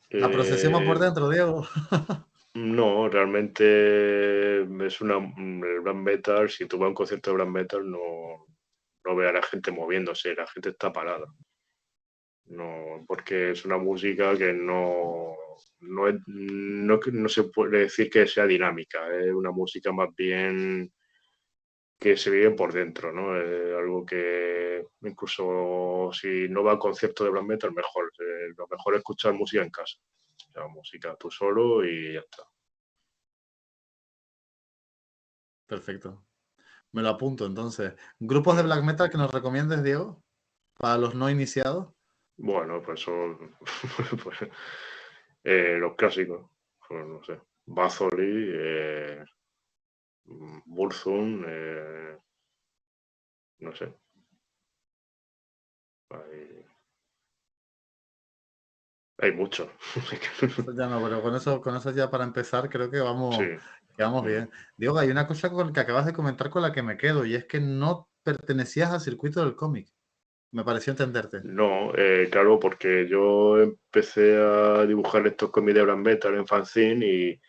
La procesión va por eh, dentro, Diego. No, realmente es el black metal, si tú vas a un concierto de black metal no ve a la gente moviéndose, la gente está parada. No, porque es una música que no se puede decir que sea dinámica, es una música más bien que se vive por dentro, ¿no? Algo que incluso si no va a concierto de black metal, mejor. Lo mejor es escuchar música en casa. O sea, música tú solo y ya está. Perfecto. Me lo apunto entonces. ¿Grupos de Mm. black metal que nos recomiendes, Diego? Para los no iniciados. Bueno, pues son pues, los clásicos. Pues no sé. Bathory, Burzum, no sé. Hay, hay muchos. Eso ya no, pero con eso ya para empezar creo Sí. que vamos Mm. bien. Diego, hay una cosa con que acabas de comentar con la que me quedo y es que no pertenecías al circuito del cómic. Me pareció entenderte. No, claro, porque yo empecé a dibujar estos cómics de Black Metal en fanzine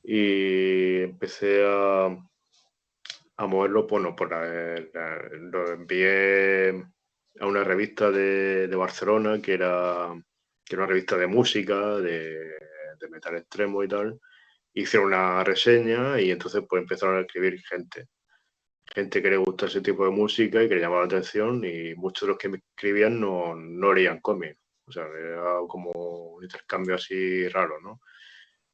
y empecé a moverlo, bueno, lo envié a una revista de Barcelona que era una revista de música, de metal extremo y tal. Hicieron una reseña y entonces pues empezaron a escribir gente que le gusta ese tipo de música y que le llamaba la atención y muchos de los que me escribían no leían cómics. O sea, era como un intercambio así raro, ¿no?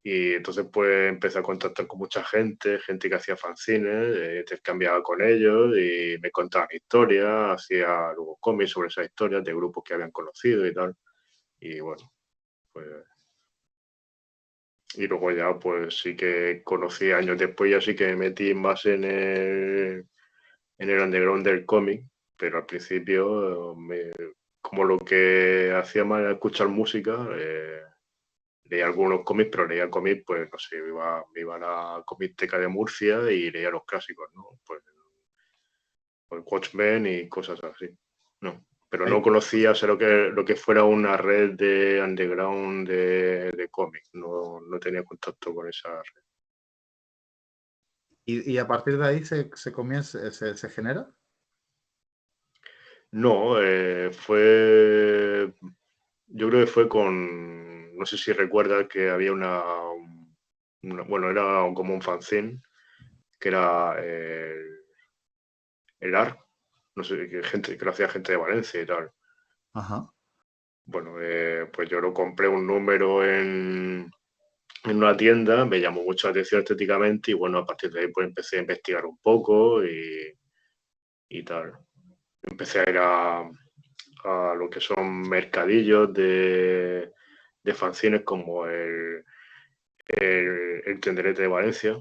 Y entonces pues empecé a contactar con mucha gente que hacía fanzines, intercambiaba con ellos y me contaban historias, hacía luego cómics sobre esas historias de grupos que habían conocido y tal. Y bueno, pues... Y luego ya pues sí que conocí años después, ya sí que me metí más en el underground del cómic, pero al principio, como lo que hacía más era escuchar música, leía algunos cómics, pero leía cómics, pues no sé, me iba a la Comicteca de Murcia y leía los clásicos, ¿no? Pues Watchmen y cosas así, ¿no? Pero no Ay, conocía, sé lo que fuera una red de underground de cómics, no tenía contacto con esa red. y a partir de ahí se comienza, se genera. No, yo creo que fue no sé si recuerdas que había bueno, era como un fanzine, que era el ARC, no sé, que lo hacía gente de Valencia y tal. Ajá. Bueno, pues yo lo compré un número en una tienda, me llamó mucho la atención estéticamente y bueno, a partir de ahí pues empecé a investigar un poco y tal. Empecé a ir a lo que son mercadillos de fanzines como el Tenderete de Valencia.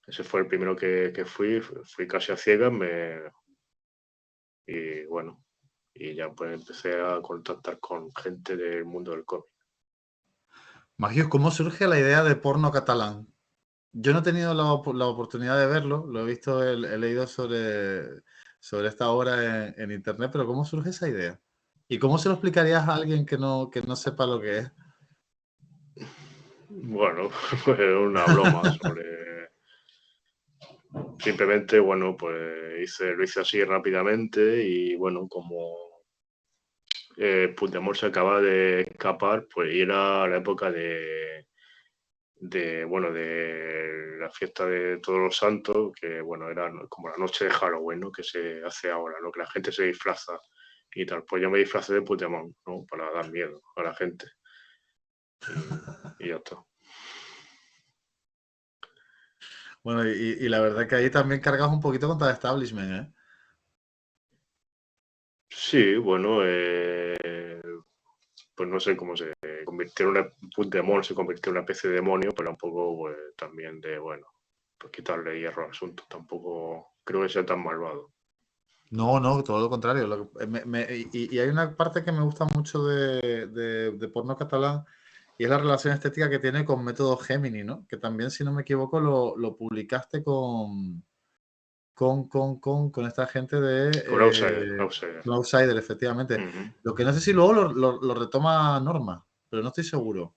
Ese fue el primero que fui casi a ciegas y bueno, y ya pues empecé a contactar con gente del mundo del cómic. Magios, ¿cómo surge la idea de porno catalán? Yo no he tenido la oportunidad de verlo, lo he visto, he leído sobre esta obra en internet, pero ¿cómo surge esa idea? ¿Y cómo se lo explicarías a alguien que no sepa lo que es? Bueno, pues una broma sobre... Simplemente, bueno, pues lo hice así rápidamente y bueno, como Puigdemont se acaba de escapar, pues era la época bueno, de la fiesta de Todos los Santos, que bueno, era como la noche de Halloween, ¿no? Que se hace ahora, ¿no? Que la gente se disfraza y tal. Pues yo me disfracé de Puigdemont, ¿no? Para dar miedo a la gente. Y ya está. Bueno, y la verdad que ahí también cargas un poquito contra el establishment, ¿eh? Sí, bueno, pues no sé cómo se convirtió en Puigdemont, se convirtió en una especie de demonio, pero un poco pues, también de, bueno, pues quitarle hierro al asunto. Tampoco creo que sea tan malvado. No, no, todo lo contrario. Y hay una parte que me gusta mucho de porno catalán y es la relación estética que tiene con Método Gemini, ¿no? Que también, si no me equivoco, lo publicaste con esta gente Con Outsider, de Outsider. con Outsider, efectivamente. Ujú. Lo que no sé si luego lo retoma Norma, pero no estoy seguro.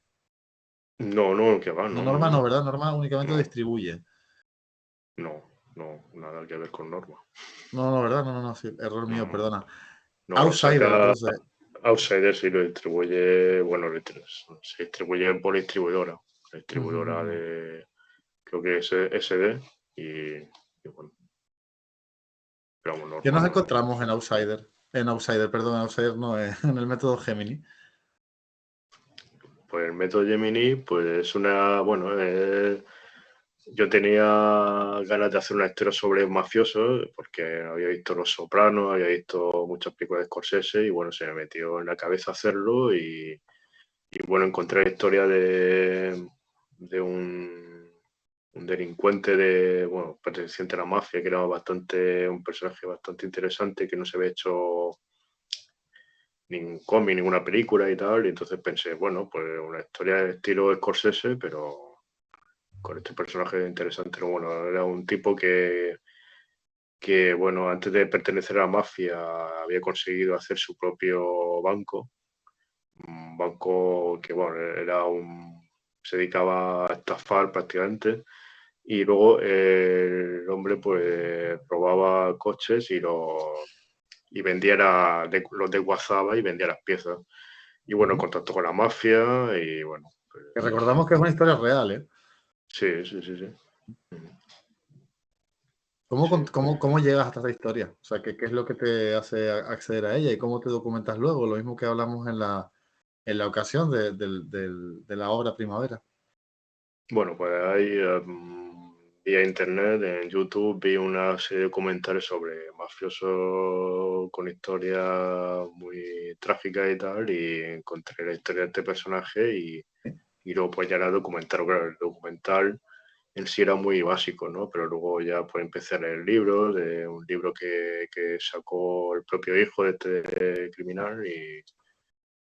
No, no, que va, No, no, no, Norma no, no, ¿verdad? Norma únicamente no, distribuye. no, no, nada que ver con Norma. No, no, ¿verdad? No, no, no, sí, error No, mío, no, perdona. no, Outsider, saca entonces. Outsider sí lo distribuye, bueno, se distribuye por distribuidora, la Ujú, ujú, distribuidora ujú. de, creo que es SD y bueno, pero vamos, ¿Qué Norma nos no. encontramos en Outsider? En Outsider, perdón, en Outsider no, en el método Gemini. Pues el método Gemini, pues es una, bueno, yo tenía ganas de hacer una historia sobre mafiosos porque había visto Los Sopranos, había visto muchas películas de Scorsese y bueno, se me metió en la cabeza hacerlo y bueno, encontré la historia de un delincuente bueno, perteneciente a la mafia que era un personaje bastante interesante que no se había hecho ningún cómic, ninguna película y tal, y entonces pensé, bueno, pues una historia de estilo Scorsese, pero con este personaje interesante. Pero bueno, era un tipo que, bueno, antes de pertenecer a la mafia había conseguido hacer su propio banco, un banco que, bueno, se dedicaba a estafar prácticamente. Y luego el hombre pues robaba coches y vendía los desguazaba y vendía las piezas. Y bueno, Ujú. contactó con la mafia y bueno, pues, Que recordamos que es una historia real, ¿eh? sí, sí, sí, sí. ¿Cómo, Sí, pues cómo llegas hasta esa historia? O sea, ¿qué es lo que te hace acceder a ella y cómo te documentas luego? Lo mismo que hablamos en la ocasión de la obra Primavera. bueno, pues ahí vía internet, en YouTube, vi una serie de comentarios sobre mafiosos con historias muy trágicas y tal, y encontré la historia de este personaje y luego pues ya la documental, claro, el documental en sí era muy básico, ¿no? Pero luego ya pues empecé a leer libros, de un libro que sacó el propio hijo de este criminal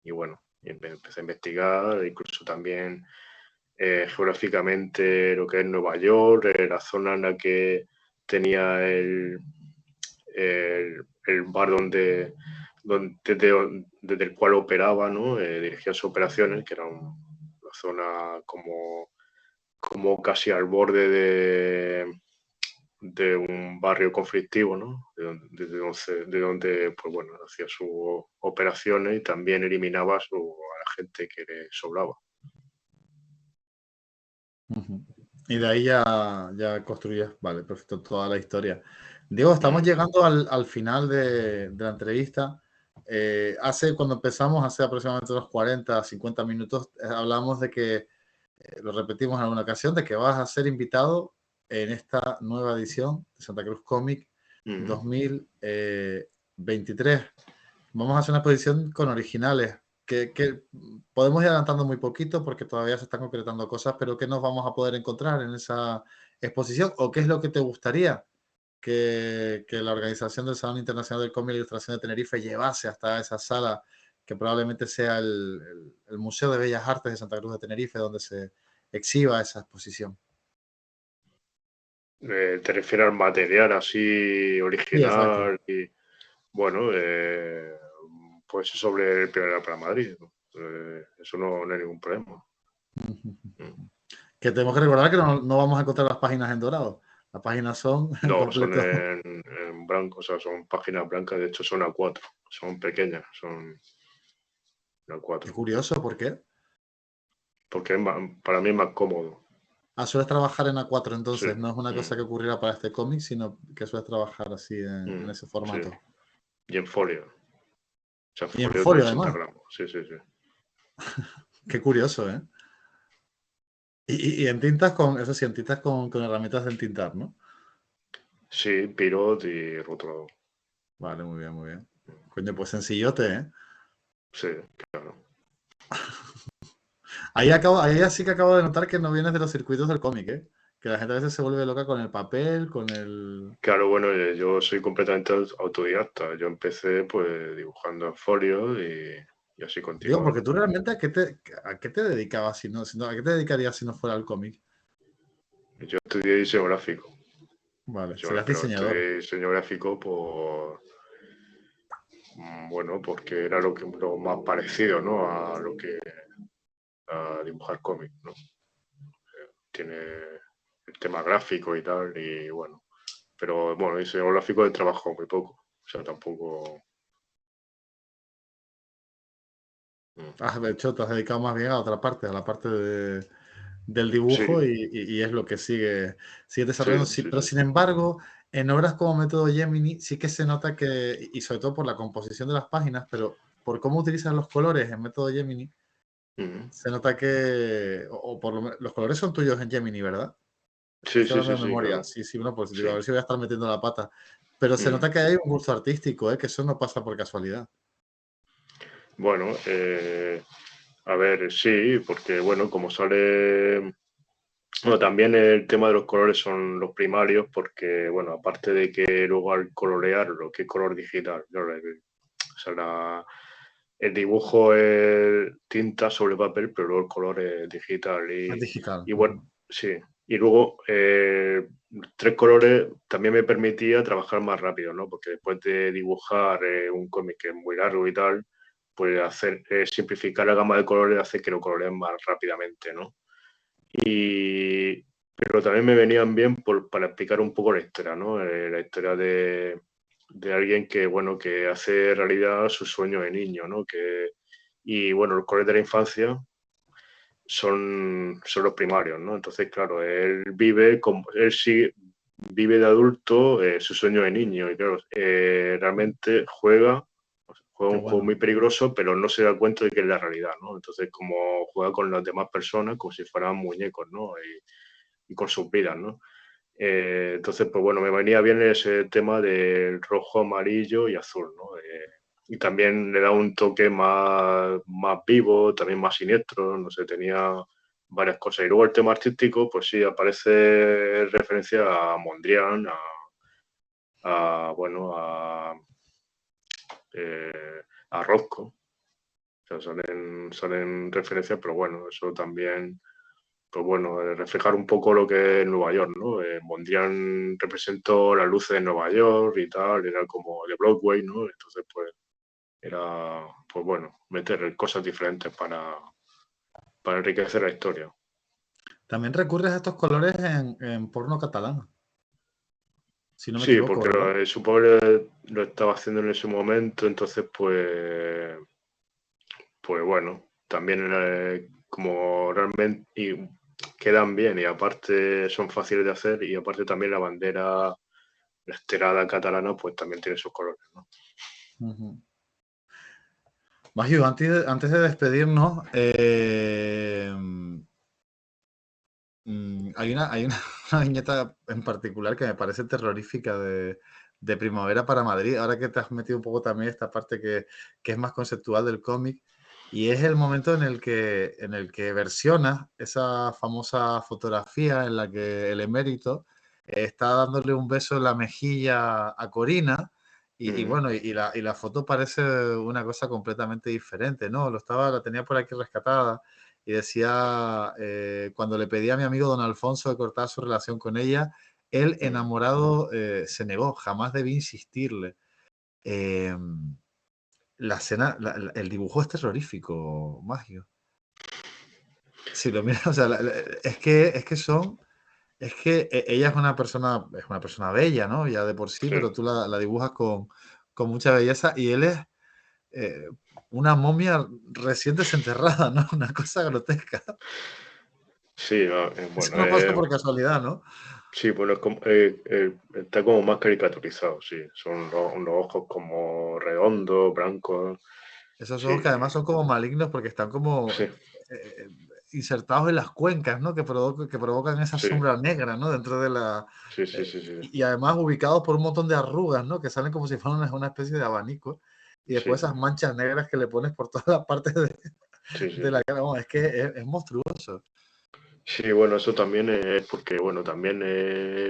y bueno, y empecé a investigar, incluso también geográficamente lo que es Nueva York, la zona en la que tenía el bar desde el cual operaba, ¿no? Dirigía sus operaciones, que era una zona como casi al borde de un barrio conflictivo, ¿no? De donde pues bueno, hacía sus operaciones y también eliminaba a la gente que le sobraba. Ujú. Y de ahí ya construyes, vale, perfecto, toda la historia. Diego, estamos Mm, llegando al final de la entrevista. Cuando empezamos, hace aproximadamente unos 40, 50 minutos, hablamos de que, lo repetimos en alguna ocasión, de que vas a ser invitado en esta nueva edición de Santa Cruz Comic mm. 2023. Vamos a hacer una exposición con originales, que podemos ir adelantando muy poquito porque todavía se están concretando cosas, pero ¿qué nos vamos a poder encontrar en esa exposición? ¿O qué es lo que te gustaría que la organización del Salón Internacional del Cómic y la Ilustración de Tenerife llevase hasta esa sala, que probablemente sea el Museo de Bellas Artes de Santa Cruz de Tenerife, donde se exhiba esa exposición? ¿Te refieres al material así Sí, exacto. original? Y, bueno, pues sobre el Primera para Madrid. ¿No? Eso no hay ningún problema. Mm. Que tenemos que recordar que no vamos a encontrar las páginas en dorado. Las páginas son en No, son completo. en blanco, o sea, son páginas blancas, de hecho son A4, son pequeñas, son Qué A4. curioso, ¿por qué? Porque para mí es más cómodo. Sueles trabajar en A4, Sí. entonces no es una cosa Mm, que ocurriera para este cómic, sino que sueles trabajar así en mm, ese sí. formato. Y en folio. O sea, Y en folio de folio, 80 además. gramos. Sí, sí, sí. Qué curioso, ¿eh? Y en tintas eso sí, en tintas con herramientas de entintar, ¿no? Sí, Pirot y rotulador. Vale, muy bien, muy bien. Coño, pues sencillote, ¿eh? Sí, claro. Ahí sí que acabo de notar que no vienes de los circuitos del cómic, ¿eh? Que la gente a veces se vuelve loca con el papel, con el... Claro, bueno, yo soy completamente autodidacta. Yo empecé pues dibujando en folio y así Digo, continué. porque tú realmente a qué te dedicabas si no, ¿a qué te dedicarías si no fuera el cómic? Yo estudié diseño gráfico, Vale, serías pero diseñador. estudié diseño gráfico bueno, porque era lo más parecido, ¿no? A lo que a dibujar cómics, ¿no? Tiene el tema gráfico y tal, y bueno. Pero bueno, diseño gráfico he trabajado muy poco. O sea, tampoco. De hecho, te has dedicado más bien a otra parte, a la parte del Sí, dibujo y es lo que sigue sí, desarrollando. Sí, sí, pero sí. sin embargo, en obras como Método Gemini sí que se nota que, y sobre todo por la composición de las páginas, pero por cómo utilizan los colores en Método Gemini, Ujú. se nota que, o por lo menos, los colores son tuyos en Gemini, ¿verdad? Sí, Estoy sí, hablando sí, de sí, memoria. claro. Sí, sí, bueno, pues digo, a Sí. ver si voy a estar metiendo la pata. Pero se Ujú. nota que hay un gusto artístico, ¿eh? Que eso no pasa por casualidad. Bueno, a ver, sí, porque bueno, como sale. Bueno, también el tema de los colores son los primarios, porque bueno, aparte de que luego al colorear lo que es color digital, ¿no? O sea, el dibujo es tinta sobre papel, pero luego el color es digital. Es digital. Y bueno, Ujú. sí. Y luego tres colores también me permitía trabajar más rápido, ¿no? Porque después de dibujar un cómic que es muy largo y tal, pues hacer simplificar la gama de colores hace que lo coloreen más rápidamente, ¿no? Y, pero también me venían bien para explicar un poco la historia, ¿no? La historia de alguien que, bueno, que hace realidad su sueño de niño, ¿no? Y bueno, los colores de la infancia son los primarios, ¿no? Entonces, claro, él sí vive de adulto su sueño de niño y claro, realmente juega Qué un juego bueno. muy peligroso, pero no se da cuenta de que es la realidad, ¿no? Entonces, como juega con las demás personas como si fueran muñecos, ¿no? Y con sus vidas, ¿no? Entonces, pues bueno, me venía bien ese tema del rojo, amarillo y azul, ¿no? Y también le da un toque más vivo, también más siniestro, no sé, tenía varias cosas. Y luego el tema artístico, pues sí, aparece referencia a Mondrian, bueno, a Rothko. O sea, salen referencias, pero bueno, eso también, pues bueno, reflejar un poco lo que es Nueva York, ¿no? Mondrian representó las luces de Nueva York y tal, era como de Broadway, ¿no? Entonces, pues era, pues bueno, meter cosas diferentes para enriquecer la historia. También recurres a estos colores en porno catalán, si no me Sí, equivoco, porque ¿verdad? supongo que lo estaba haciendo en ese momento, entonces pues bueno, también como realmente quedan bien y aparte son fáciles de hacer y aparte también la bandera, la estelada catalana, pues también tiene sus colores, ¿no? Ujú. Magio, antes de despedirnos, hay una una viñeta en particular que me parece terrorífica de Primavera para Madrid, ahora que te has metido un poco también esta parte que es más conceptual del cómic, y es el momento en el que versiona esa famosa fotografía en la que el emérito está dándole un beso en la mejilla a Corina, y Mm, bueno, y la foto parece una cosa completamente diferente, ¿no? La tenía por aquí rescatada y decía, cuando le pedí a mi amigo don Alfonso de cortar su relación con ella, él mm. enamorado se negó, jamás debí insistirle. Eh, la escena, el dibujo es terrorífico, Magio. Si lo miras, o sea, es que ella es una persona bella, ¿no? Ya de por sí, Sí, pero tú la dibujas con mucha belleza y él es eh, una momia recién desenterrada, ¿no? Una cosa grotesca. sí, no, Eso bueno, no pasa por casualidad, ¿no? sí, bueno, está como más caricaturizado, sí, son unos ojos como redondos, blancos, Esos ojos sí, que además son como malignos porque están como sí, eh, insertados en las cuencas, ¿no? Que provocan esa sí, sombra negra, ¿no? Dentro de la. sí, sí, eh, sí, sí, y además ubicados por un montón de arrugas, ¿no? Que salen como si fueran una especie de abanico. Y después sí, esas manchas negras que le pones por todas las partes sí, de sí, la sí. cara. Vamos, es que es monstruoso. Sí, bueno, eso también es porque, bueno, también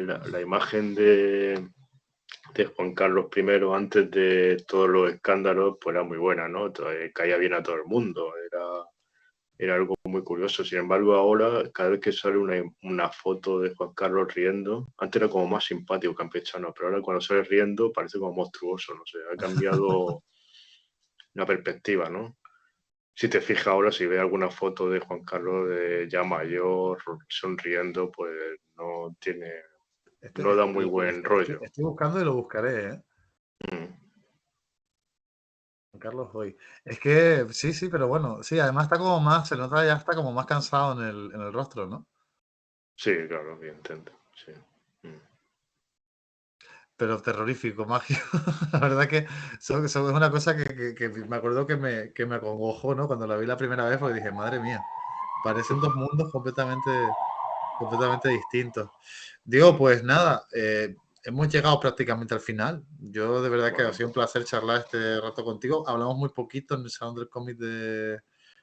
la imagen de Juan Carlos I antes de todos los escándalos, pues era muy buena, ¿no? Caía bien a todo el mundo, era algo muy curioso. Sin embargo, ahora, cada vez que sale una foto de Juan Carlos riendo, antes era como más simpático, campechano, pero ahora cuando sale riendo parece como monstruoso, no sé, ha cambiado la perspectiva, ¿no? si te fijas ahora, si ves alguna foto de Juan Carlos ya mayor, sonriendo, pues no tiene, no da muy buen rollo. Estoy buscando y lo buscaré, ¿eh? Mm. Juan Carlos hoy. Es que sí, sí, pero bueno, sí, además está como más, se nota ya está como más cansado en el rostro, ¿no? Sí, claro, evidente. Sí. Mm. Pero terrorífico, mágico. La verdad que es una cosa que me acuerdo que me acongojó, ¿no? Cuando la vi la primera vez, porque dije, madre mía, parecen dos mundos completamente distintos. Digo, pues nada, hemos llegado prácticamente al final. Yo de verdad que ha Bueno, sido un placer charlar este rato contigo. Hablamos muy poquito en el Salón del Cómic de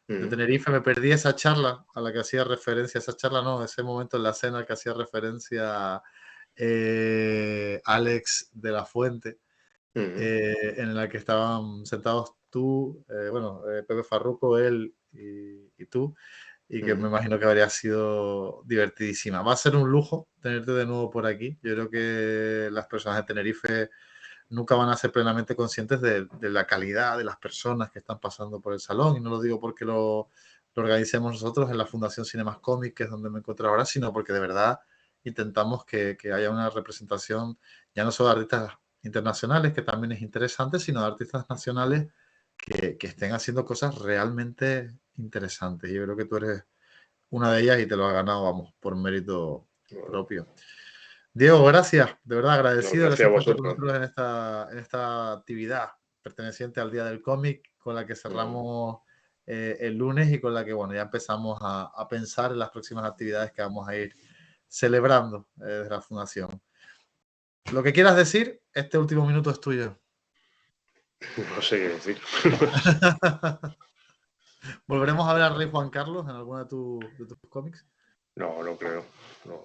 mm, Tenerife. Me perdí esa charla a la que hacía referencia, esa charla no, ese momento en la cena al que hacía referencia Alex de la Fuente, mm, en la que estaban sentados tú, Pepe Farruco, él y tú, y que me mm. imagino que habría sido divertidísima. Va a ser un lujo tenerte de nuevo por aquí. Yo creo que las personas de Tenerife nunca van a ser plenamente conscientes de la calidad de las personas que están pasando por el salón, y no lo digo porque lo organicemos nosotros en la Fundación Cinemas Comics, que es donde me encuentro ahora, sino porque de verdad intentamos que haya una representación ya no solo de artistas internacionales, que también es interesante, sino de artistas nacionales que estén haciendo cosas realmente interesantes. Y yo creo que tú eres una de ellas y te lo has ganado, vamos, por mérito Bueno, propio. Diego, gracias, de verdad no, agradecido, gracias a gracias por estar con vosotros. nosotros en esta actividad perteneciente al Día del Cómic, con la que No, cerramos el lunes y con la que, bueno, ya empezamos a pensar en las próximas actividades que vamos a ir celebrando desde la Fundación. Lo que quieras decir, este último minuto es tuyo. no sé qué decir. ¿Volveremos a ver al Rey Juan Carlos en alguno de tus cómics? No, no creo. No.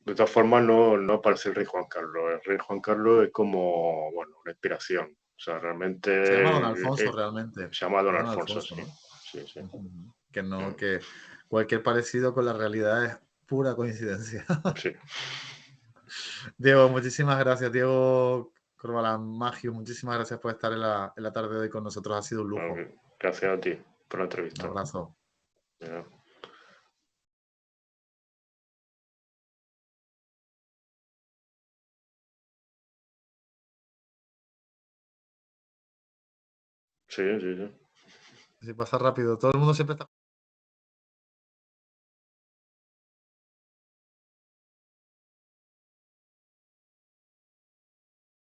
De todas formas, no aparece el rey Juan Carlos. El rey Juan Carlos es como, bueno, una inspiración. O sea, Se llama realmente Don Alfonso realmente. se llama Don Es Don Alfonso, Alfonso, sí. ¿no? Sí, sí. Ujú. Que no, Mm, que cualquier parecido con la realidad es pura coincidencia. sí. Diego, muchísimas gracias. Diego Corbalán Magio, muchísimas gracias por estar en la tarde de hoy con nosotros. Ha sido un Bueno, lujo. gracias a ti por la Un entrevista. abrazo. Ya. Sí, sí, sí. Si pasa rápido, todo el mundo siempre está